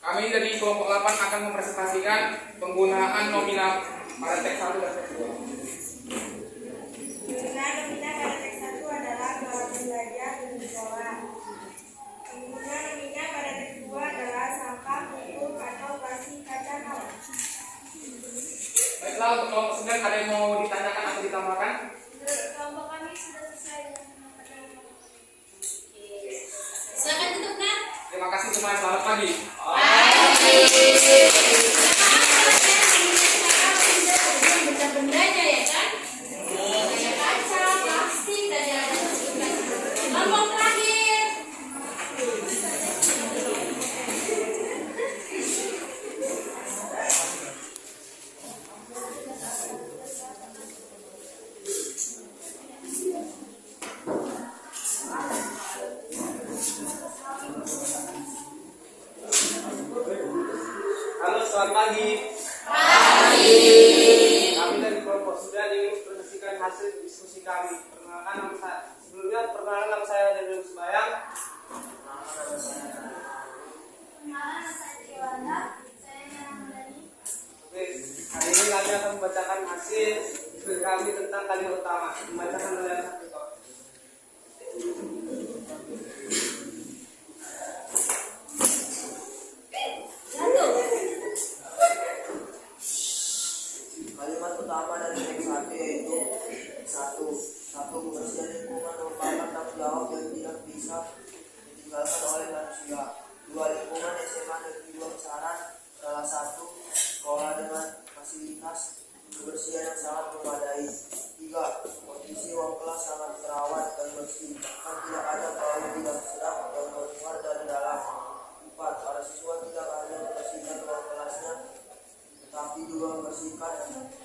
Kami dari kelompok 8 akan mempresentasikan penggunaan nominal pada teks 1 dan teks 2. Penggunaan nomina pada teks 1 adalah peralatan belajar dan sekolah. Penggunaan nomina pada teks 2 adalah sampah, pupuk, atau plastik kaca malam. Baiklah, untuk kelompok 9 ada yang mau ditanyakan atau ditambahkan? Kelompok kami sudah selesai dengan materi. Silakan tutup nak. Terima kasih semuanya, selamat pagi. Benda-bendanya ya kan? Kayak kaca, plastik, tadi ada sebutkan. Ngomong terakhir. Halo, selamat pagi. Kami dari kelompok 9 ingin mempresentasikan hasil diskusi kami. Sebelumnya perkenalan nama saya Daniel Sebayang. Oke, hari ini kami akan hasil studi kami tentang kalimat utama. Membacakan oleh Satu. Kalimat utama dari teks 1 yaitu satu kebersihan lingkungan merupakan tanggung jawab yang tidak bisa ditinggalkan oleh manusia. 2. Lingkungan SMA Negeri 2 Kisaran salah satu sekolah dengan fasilitas kebersihan yang sangat memadai. 3. Kondisi ruang kelas sangat terawat dan bersih, bahkan tidak ada bau tidak sedap yang keluar dari dalam. 4. Para siswa tidak hanya membersihkan ruang kelasnya, tetapi juga membersihkan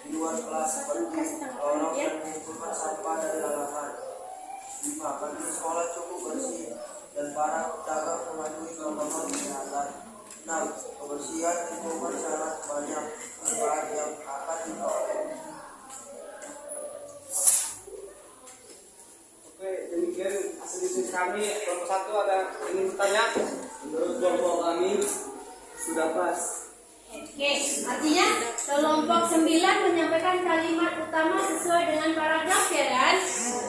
di luar kelas seperti lorong dan mengumpulkan sampah dari halaman. 5. Kantin sekolah cukup bersih dan para pedagang mematuhi protokol kesehatan. 6. Kebersihan lingkungan sangat banyak manfaat yang akan diperoleh. Oke, demikian hasil diskusi kami. Kelompok 1 ada ingin bertanya? Menurut kelompok kami sudah pas. Oke, artinya kelompok 9 menyampaikan kalimat utama sesuai dengan paragraf ya kan?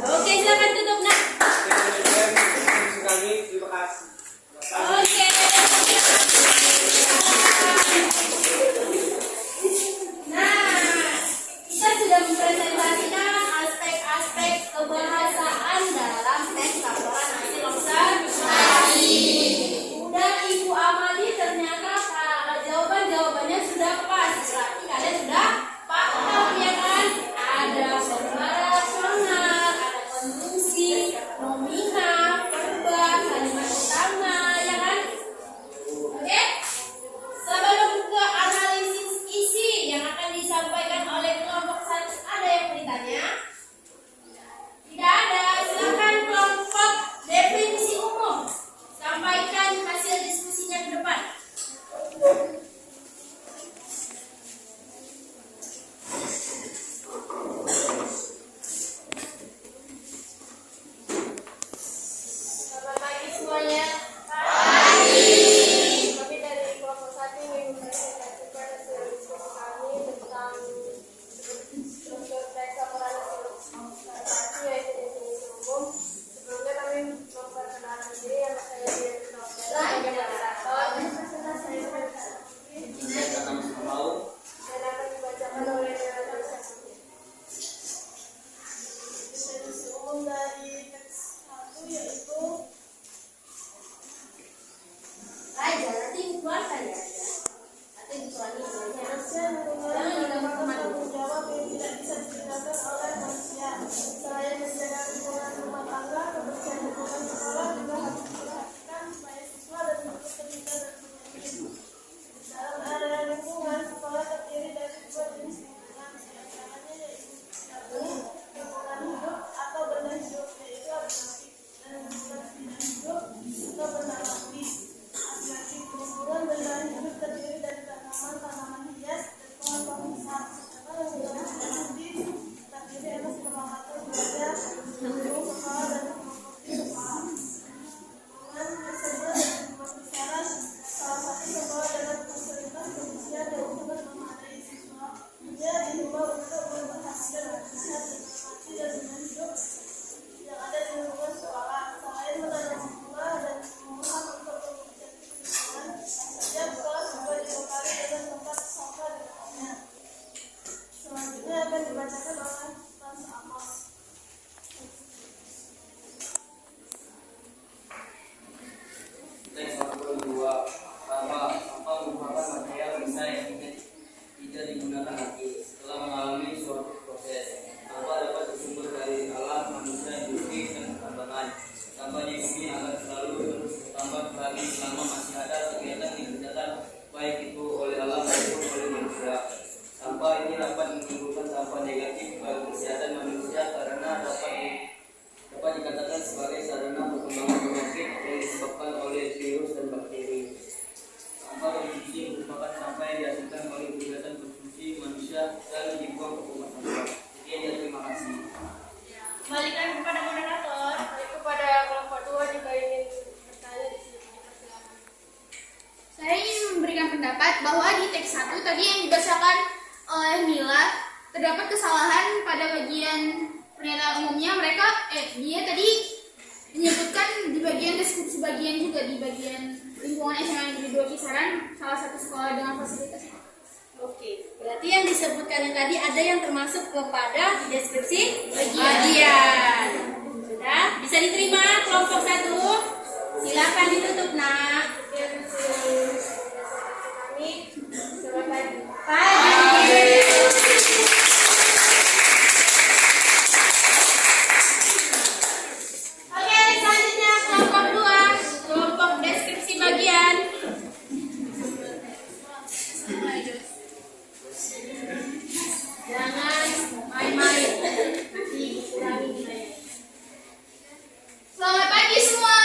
Oke, silakan tutup nak. Oke, demikian diskusi kami. Terima kasih. Oke. Nah, kita sudah mempresentasikan aspek-aspek kebahasaan dalam teks laporan hasil observasi. Udah Ibu amati ternyata jawabannya sudah pas. Berarti kalian sudah paham ya kan? Ada verba rasional, ada konjungsi, nominal, verba, kalimat utama ya kan? Oke? Sebelum ke analisis isi yang akan disampaikan oleh kelompok 1, ada yang bertanya? Tidak ada. Silakan kelompok definisi umum. Sampaikan hasil diskusinya ke depan. Selamat pagi semuanya. Pagi. Kami dari kelompok 1 ingin mempresentasikan hasil diskusi kami tentang struktur teks laporan hasil observasi yaitu definisi umum. Sebelumnya kami memperkenalkan diri yang saya dikenal sebagai moderator. Saya dan akan dibacakan oleh moderator Syafiqi. Definisi umum dari teks 1 yaitu aja nanti dikeluarkan ya nanti dikeluarkan manusia merupakan tanggung jawab yang tidak bisa ditinggalkan oleh manusia. Selain menjaga lingkungan rumah tangga, kebersihan lingkungan sekolah juga harus diperhatikan supaya siswa dan guru terhindar dari penyakit. Dalam area lingkungan sekolah terdiri dari 2 jenis lingkungan, diantaranya yaitu 1. Lingkungan hidup atau benda hidup, yaitu organik, dan lingkungan tidak hidup atau benda mati. Organik lingkungan benda hidup terdiri dari tanaman hias dan pohon-pohon besar. Sedangkan lingkungan tidak hidup terdiri atas peralatan belajar, guru, sekolah, dan komoditi sekolah. Lingkungan tersebut ada 5 kisaran. Salah satu sekolah dengan fasilitas kebersihan dan lingkungan memadai. Siswa dia dihimbau untuk memperhatikan kebersihan dan mati dan benda hidup yang ada di lingkungan sekolah. Selain menanam bunga dan tumbuhan untuk mengucapkan lingkungan, setiap kelas juga dibekali dengan tempat sampah di dekatnya. Selanjutnya akan dibacakan oleh Mas Amos. Teks 42. Sampah merupakan material sisa yang tidak digunakan lagi setelah mengalami suatu proses. Sampah dapat bersumber dari alam, manusia, industri, dan pertambangan. Sampah di bumi akan selalu terus bertambah lagi selama masih ada kegiatan yang dikerjakan baik itu oleh alam maupun oleh manusia. Sampah ini dapat menimbulkan sampah negatif bagi kesehatan manusia karena dapat dikatakan sebagai sarana perkembangan penyakit yang disebabkan oleh virus dan bakteri. Sampah konsumsi merupakan sampah yang dihasilkan oleh kegiatan konsumsi manusia dan dibuang ke tempat sampah. Sekian dan terima kasih. Kembalikan kepada moderator. Kepada kelompok 2 juga ingin bertanya di sini. Saya ingin memberikan pendapat bahwa di teks 1 tadi yang dibacakan oleh Mila terdapat kesalahan pada bagian pernyataan umumnya. Dia tadi menyebutkan di bagian deskripsi bagian juga di bagian lingkungan SMA Negeri 2 Kisaran, salah satu sekolah dengan fasilitas. Oke, berarti yang disebutkan yang tadi ada yang termasuk kepada deskripsi bagian. Sudah, bisa diterima kelompok 1? Silakan ditutup, Nak. Selamat pagi. Oke, selanjutnya kelompok 2, kelompok deskripsi bagian. Jangan main-main. Nanti kurangi nilainya. Selamat pagi semua.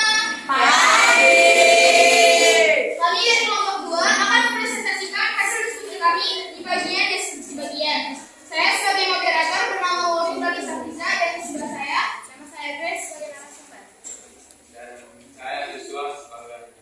Kami dari kelompok 2 akan mempresentasikan hasil diskusi kami di bagian deskripsi bagian. Saya sebagai moderator bernama Wuri Balisa Prisa, dan di sebelah saya, nama saya Grace sebagai narasumber. Dan saya Joshua sebagai narasumber.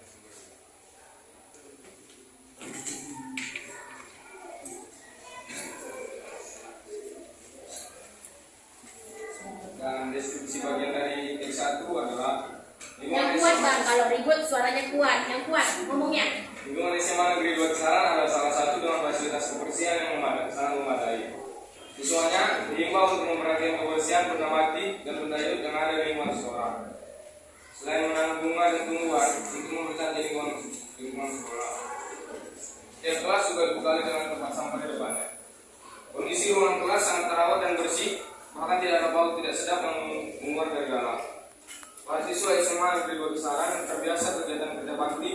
Dan deskripsi bagian dari X1 adalah Yang kuat, Bang. Kalau ribut suaranya kuat. Yang kuat ngomongnya. lingkungan SMA Negeri 2 Kisaran adalah salah satu dengan fasilitas kebersihan yang sangat memadai. Siswanya diimbau untuk memperhatikan kebersihan benda mati dan benda hidup yang ada di lingkungan sekolah. Selain menanam bunga dan tumbuhan untuk mempercantik lingkungan sekolah. Setiap kelas juga dibekali dengan tempat sampah di depannya. Kondisi ruangan kelas sangat terawat dan bersih, bahkan tidak ada bau tidak sedap yang menguar dari dalam. Para siswa SMA Negeri 2 Kisaran terbiasa kegiatan kerja bakti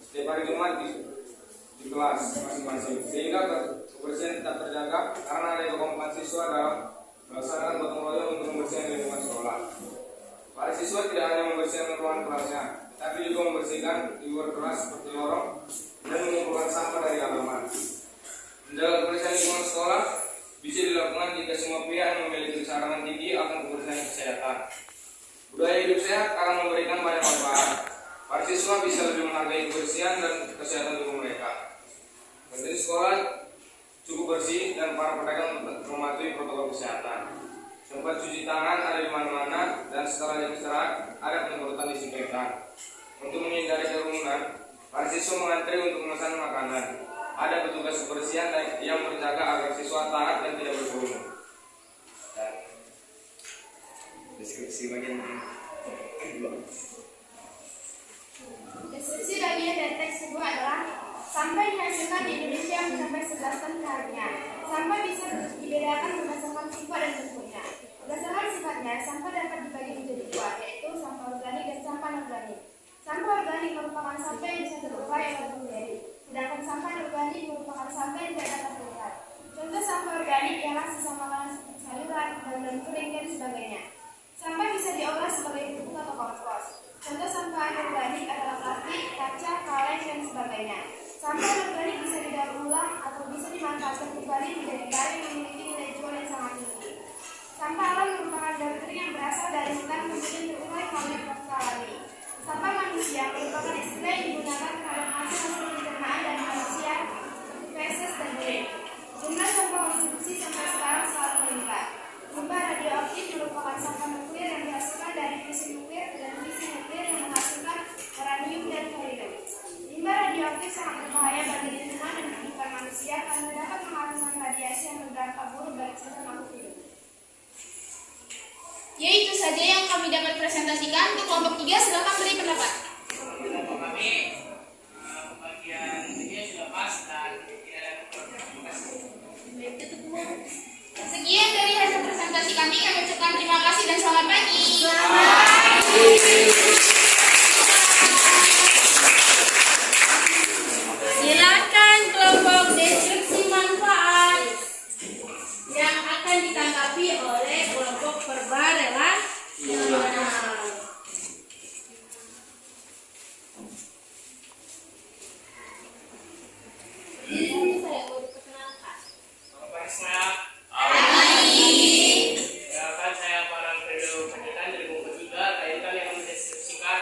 setiap hari Jumat di kelas masing-masing, sehingga kebersihan tetap terjaga karena ada kekompakan siswa dalam melaksanakan gotong royong untuk membersihkan lingkungan sekolah. Para siswa tidak hanya membersihkan ruangan kelasnya, tapi juga membersihkan di luar kelas seperti lorong dan mengumpulkan sampah dari halaman. Menjaga kebersihan lingkungan sekolah bisa dilakukan jika semua pihak yang memiliki kesadaran tinggi akan kebersihan kesehatan. Budaya hidup sehat akan memberikan banyak manfaat. Para siswa bisa lebih menghargai kebersihan dan kesehatan tubuh mereka. Kantin sekolah cukup bersih dan para pedagang mematuhi protokol kesehatan. Tempat cuci tangan ada di mana-mana dan setelah jam istirahat ada penyemprotan disinfektan. Untuk menghindari kerumunan, para siswa mengantri untuk memesan makanan. Ada petugas kebersihan yang menjaga agar siswa taat dan tidak berkerumun. Deskripsi bagian kedua. Deskripsi bagian dari teks kedua adalah sampah dihasilkan di Indonesia mencapai 11 ton perharinya. Sampah bisa dibedakan berdasarkan sifat dan bentuknya. Berdasarkan sifatnya, sampah dapat dibagi menjadi dua, yaitu sampah organik dan sampah non-organik. Sampah organik merupakan sampah yang bisa terurai atau bermenjadi, sedangkan sampah non-organik merupakan sampah yang tidak dapat terurai. Contoh sampah organik ialah sisa makanan seperti sayuran, daun kering, dan sebagainya. Sampah bisa diolah sebagai pupuk atau kompos. Contoh sampah anorganik adalah plastik, kaca, kaleng, dan sebagainya. Sampah anorganik bisa didaur ulang atau bisa dimanfaatkan kembali menjadi barang yang memiliki nilai jual yang sangat tinggi. Sampah alam merupakan daur kering yang berasal dari hutan kemudian terurai melalui proses alami. Sampah manusia merupakan istilah yang digunakan terhadap hasil pencernaan dari manusia, feses dan urin. Jumlah sampah konsumsi sampai sekarang selalu meningkat. Limbah radioaktif merupakan sampah nuklir yang dihasilkan dari fisi nuklir dan fisi nuklir yang menghasilkan uranium dan thorium. Limbah radioaktif sangat berbahaya bagi lingkungan dan kehidupan manusia karena dapat menghasilkan radiasi yang berdampak buruk bagi sistem makhluk hidup. Ya, itu saja yang kami dapat presentasikan. Untuk kelompok 3, silakan beri pendapat. Kelompok kami bagian ini sudah pas dan tidak ada terima kasih. Sekian dari hasil presentasi kami ucapkan terima kasih dan selamat pagi. Silakan kelompok deskripsi manfaat yang akan ditanggapi oleh kelompok perbarelasi. Ini saya mau diperkenalkan. Selamat pagi semua. Perkenalkan saya Farhan Fredo Panjaitan dari kelompok 3. Kali ini kami akan mendeskripsikan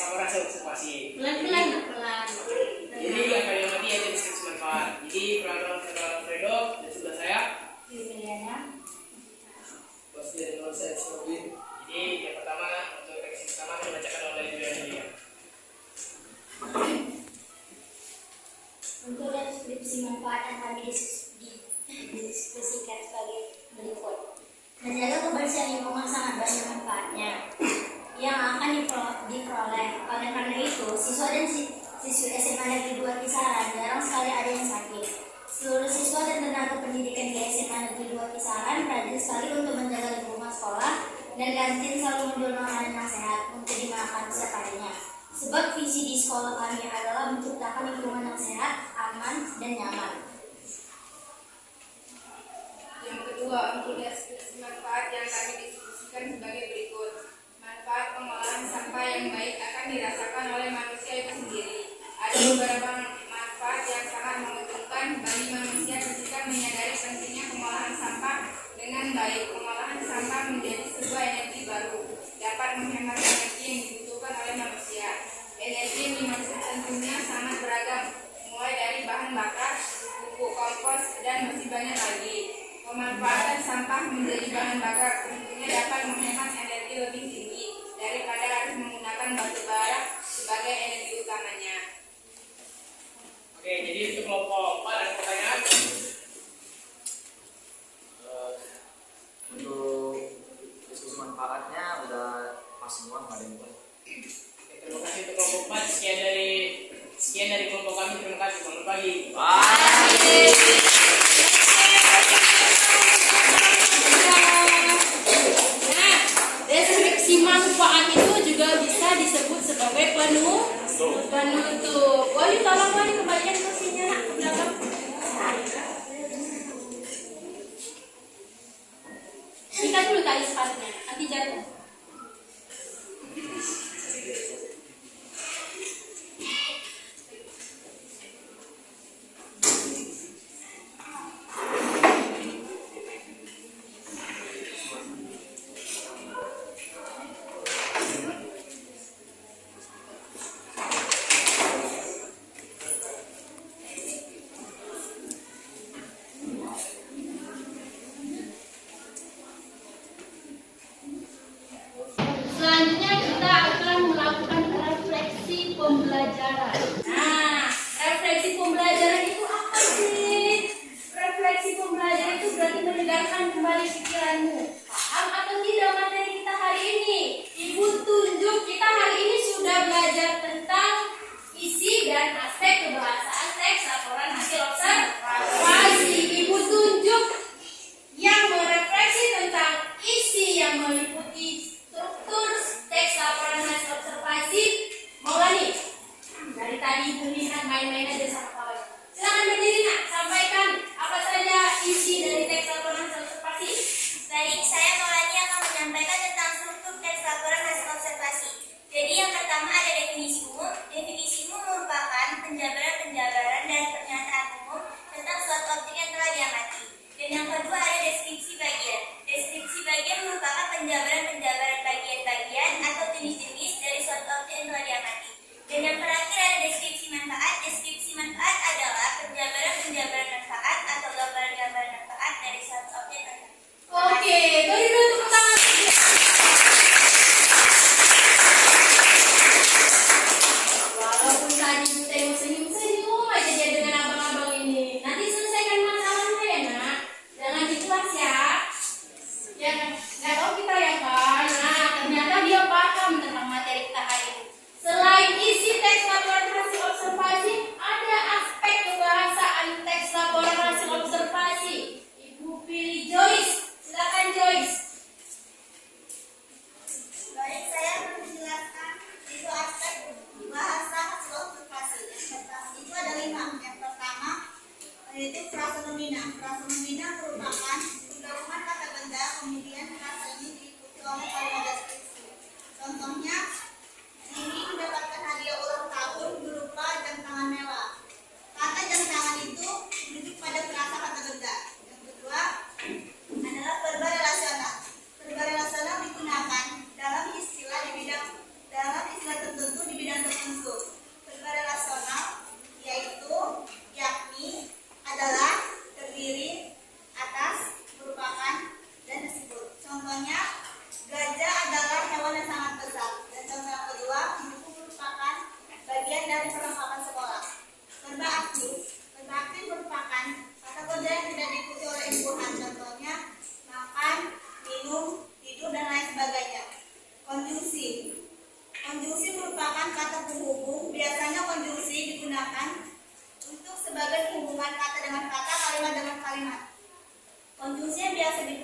sama-sama rasa observasi. Pelan-pelan, pelan. Jadi yang kalian amati yaitu deskripsi manfaat. Jadi peran-peran saudara Fredo dan sebelah saya. Jadi yang pertama untuk teks pertama dibacakan oleh Juliana. Untuk deskripsi manfaat yang kami didiskusikan sebagai berikut. Menjaga kebersihan lingkungan sangat banyak manfaatnya yang akan diperoleh. Oleh karena itu, siswa dan siswi SMA Negeri 2 Kisaran jarang sekali ada yang sakit. Seluruh siswa dan tenaga pendidikan di SMA Negeri 2 Kisaran rajin sekali untuk menjaga lingkungan sekolah dan kantin selalu menjual makanan yang sehat untuk dimakan setiap harinya. Sebab visi di sekolah kami adalah menciptakan lingkungan yang sehat, aman, dan nyaman. Yang kedua, untuk deskripsi manfaat yang kami diskusikan sebagai berikut. Manfaat pengolahan sampah yang baik akan dirasakan oleh manusia itu sendiri. Ada beberapa manfaat yang sangat menguntungkan bagi manusia ketika menyadari pentingnya pengolahan sampah dengan baik. Pengolahan sampah menjadi sebuah energi baru, dapat menghemat energi yang dibutuhkan oleh manusia. Energi yang dimaksud tentunya sangat beragam, mulai dari bahan bakar, pupuk kompos, dan masih banyak lagi. Pemanfaatan sampah menjadi bahan bakar tentunya dapat menghemat energi lebih tinggi daripada harus menggunakan batu bara sebagai energi utamanya. Oke, jadi untuk kelompok 4 ada pertanyaan. Untuk diskusi manfaatnya udah pas semua, nggak ada yang buat. Terima kasih untuk kelompok 4. Sekian dari kelompok kami. Terima kasih. Selamat pagi. Nah, deskripsi manfaat itu juga bisa disebut sebagai penutup. Wahyu, tolong Wahyu kembalikan kursinya nak ke belakang. Ikat dulu tali sepatunya, nanti jatuh.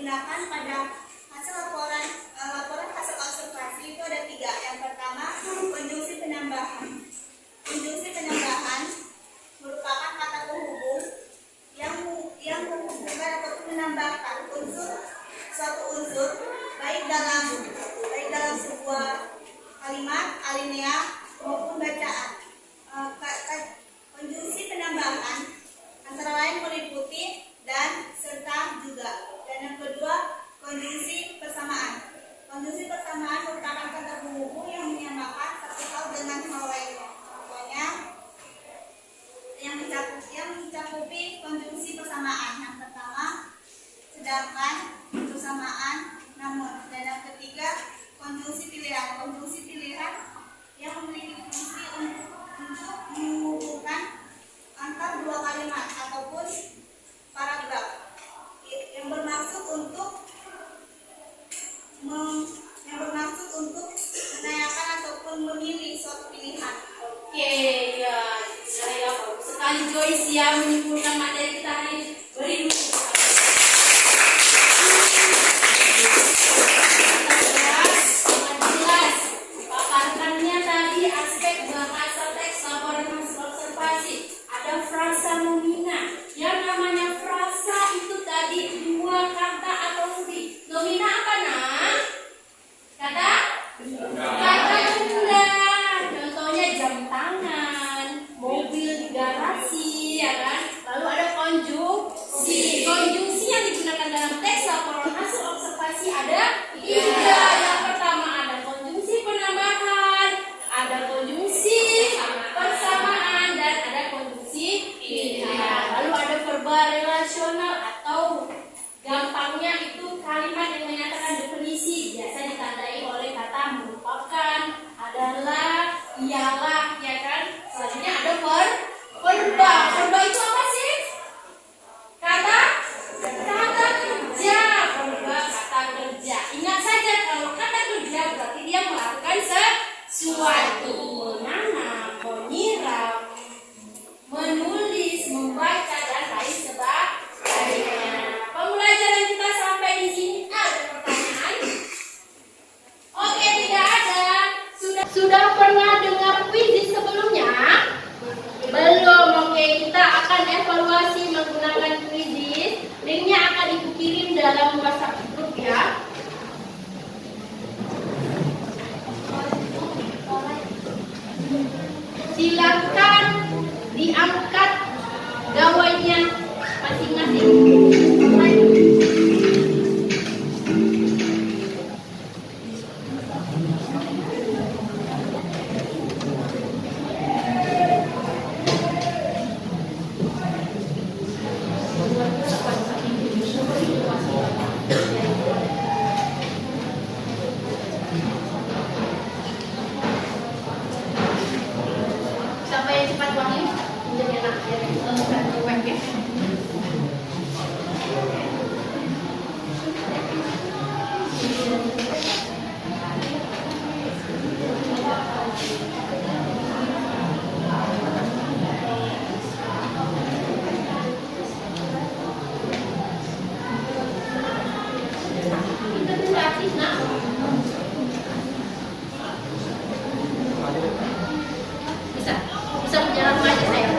digunakan pada hasil laporan hasil observasi itu ada 3. Yang pertama, konjungsi penambahan. Konjungsi penambahan merupakan kata penghubung yang menghubungkan ataupun menambahkan suatu unsur baik dalam sebuah kalimat, alinea maupun bacaan. Konjungsi penambahan antara lain meliputi dan, serta, juga. Dan yang kedua, konjungsi persamaan. Konjungsi persamaan merupakan kata penghubung yang menyamakan satu hal dengan hal lainnya. Contohnya yang mencakupi konjungsi persamaan. Yang pertama, sedangkan, persamaan, namun. Dan yang ketiga, konjungsi pilihan. Konjungsi pilihan yang memiliki fungsi untuk menghubungkan antar dua kalimat ataupun paragraf yang bermaksud untuk menanyakan ataupun memilih suatu pilihan. Oke, ya, saya bagus sekali Joyce ya menyimpulkan materi kita hari ini. Beri dulu. Jelas, paparkannya tadi aspek bahasa teks laporan hasil observasi. Ada frasa nomina. Yang namanya frasa itu tadi 2 kata atau lebih. Nomina apa nak? Kata benda. Contohnya jam tangan, mobil di garasi, ya kan? Lalu ada konjungsi. Konjungsi yang digunakan dalam teks laporan hasil observasi ada 3. Yang pertama ada konjungsi penambahan, ada konjungsi persamaan, dan ada konjungsi pilihan. Lalu ada verba relasional atau gampangnya itu kalimat yang menyatakan definisi, biasa ditandai oleh kata merupakan, adalah, ialah, ya kan? Selanjutnya ada verba. Verba itu apa sih? Kata kerja. Verba kata kerja. Ingat saja kalau kata kerja berarti dia melakukan sesuatu. Menanam, menyiram, menulis, membaca, dan lain sebagainya. Pembelajaran kita sampai di sini. Ada pertanyaan? Oke, tidak ada. Sudah pernah dengar kuis sebelumnya? Belum. Oke, kita akan evaluasi menggunakan kuis. Linknya akan ibu kirim dalam WhatsApp group ya. Silakan diangkat gawainya masing-masing. Siapa yang cepat Wahyu? Menjadi anak satu web ya. Itu gratis nak. Bisa berjalan aja saya.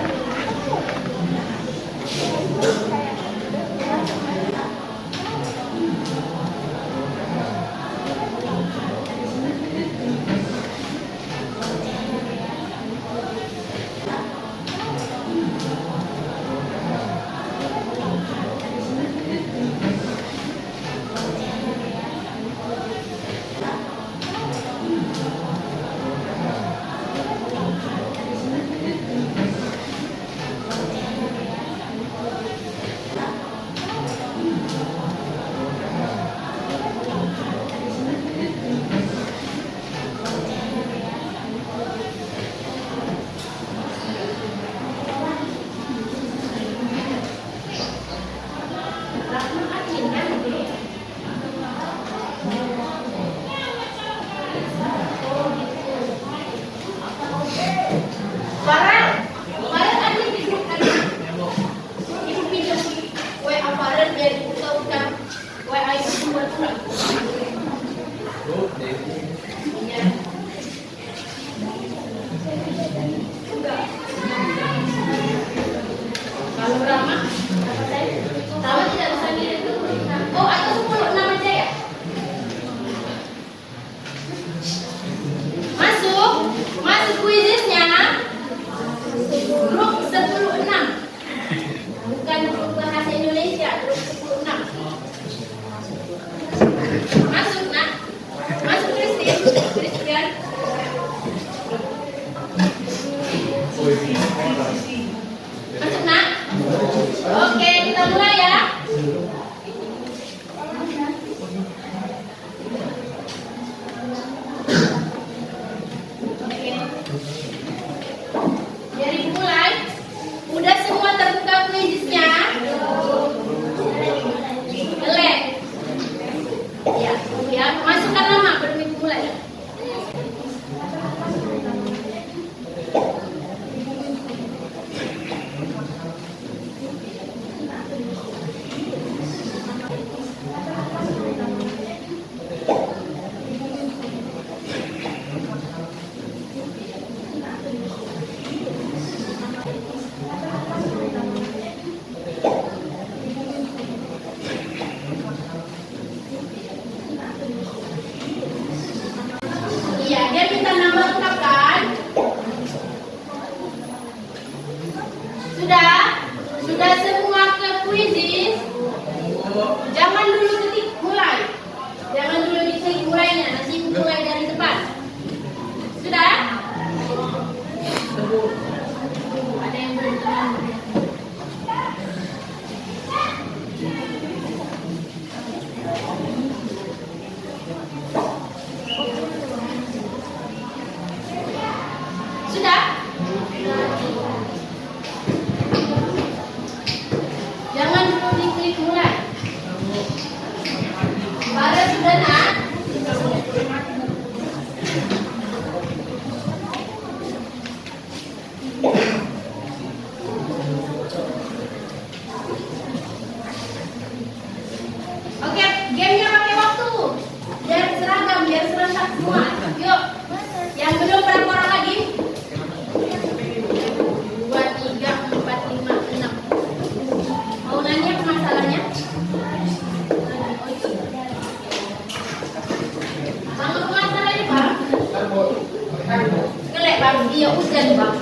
Iya, Hujan, Bang.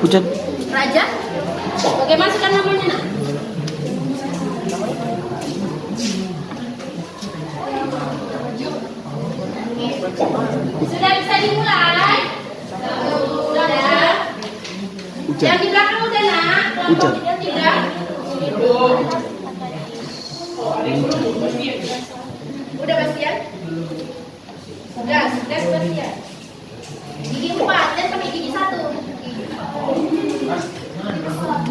Hujan. Raja? Bagaimana kan namanya, Nak? Sudah bisa dimulai? Sudah. Hujan. Yang di belakang udah, Nak. Kelompok Hujan. 3. Udah, Bastian? Sudah Bastian. Gigi 4 dan sampai gigi 1.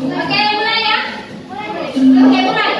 Oke, mulai ya. Oke, mulai.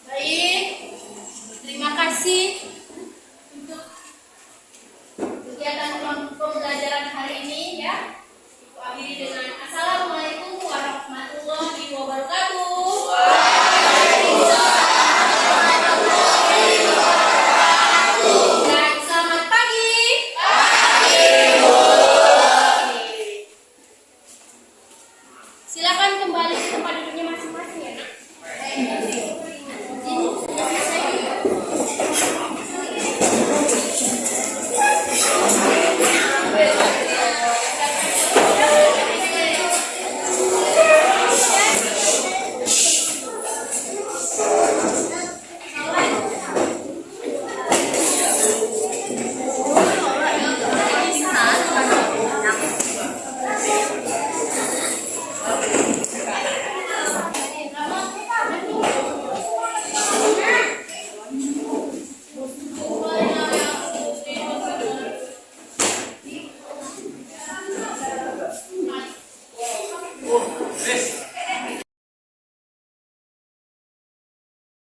Baik.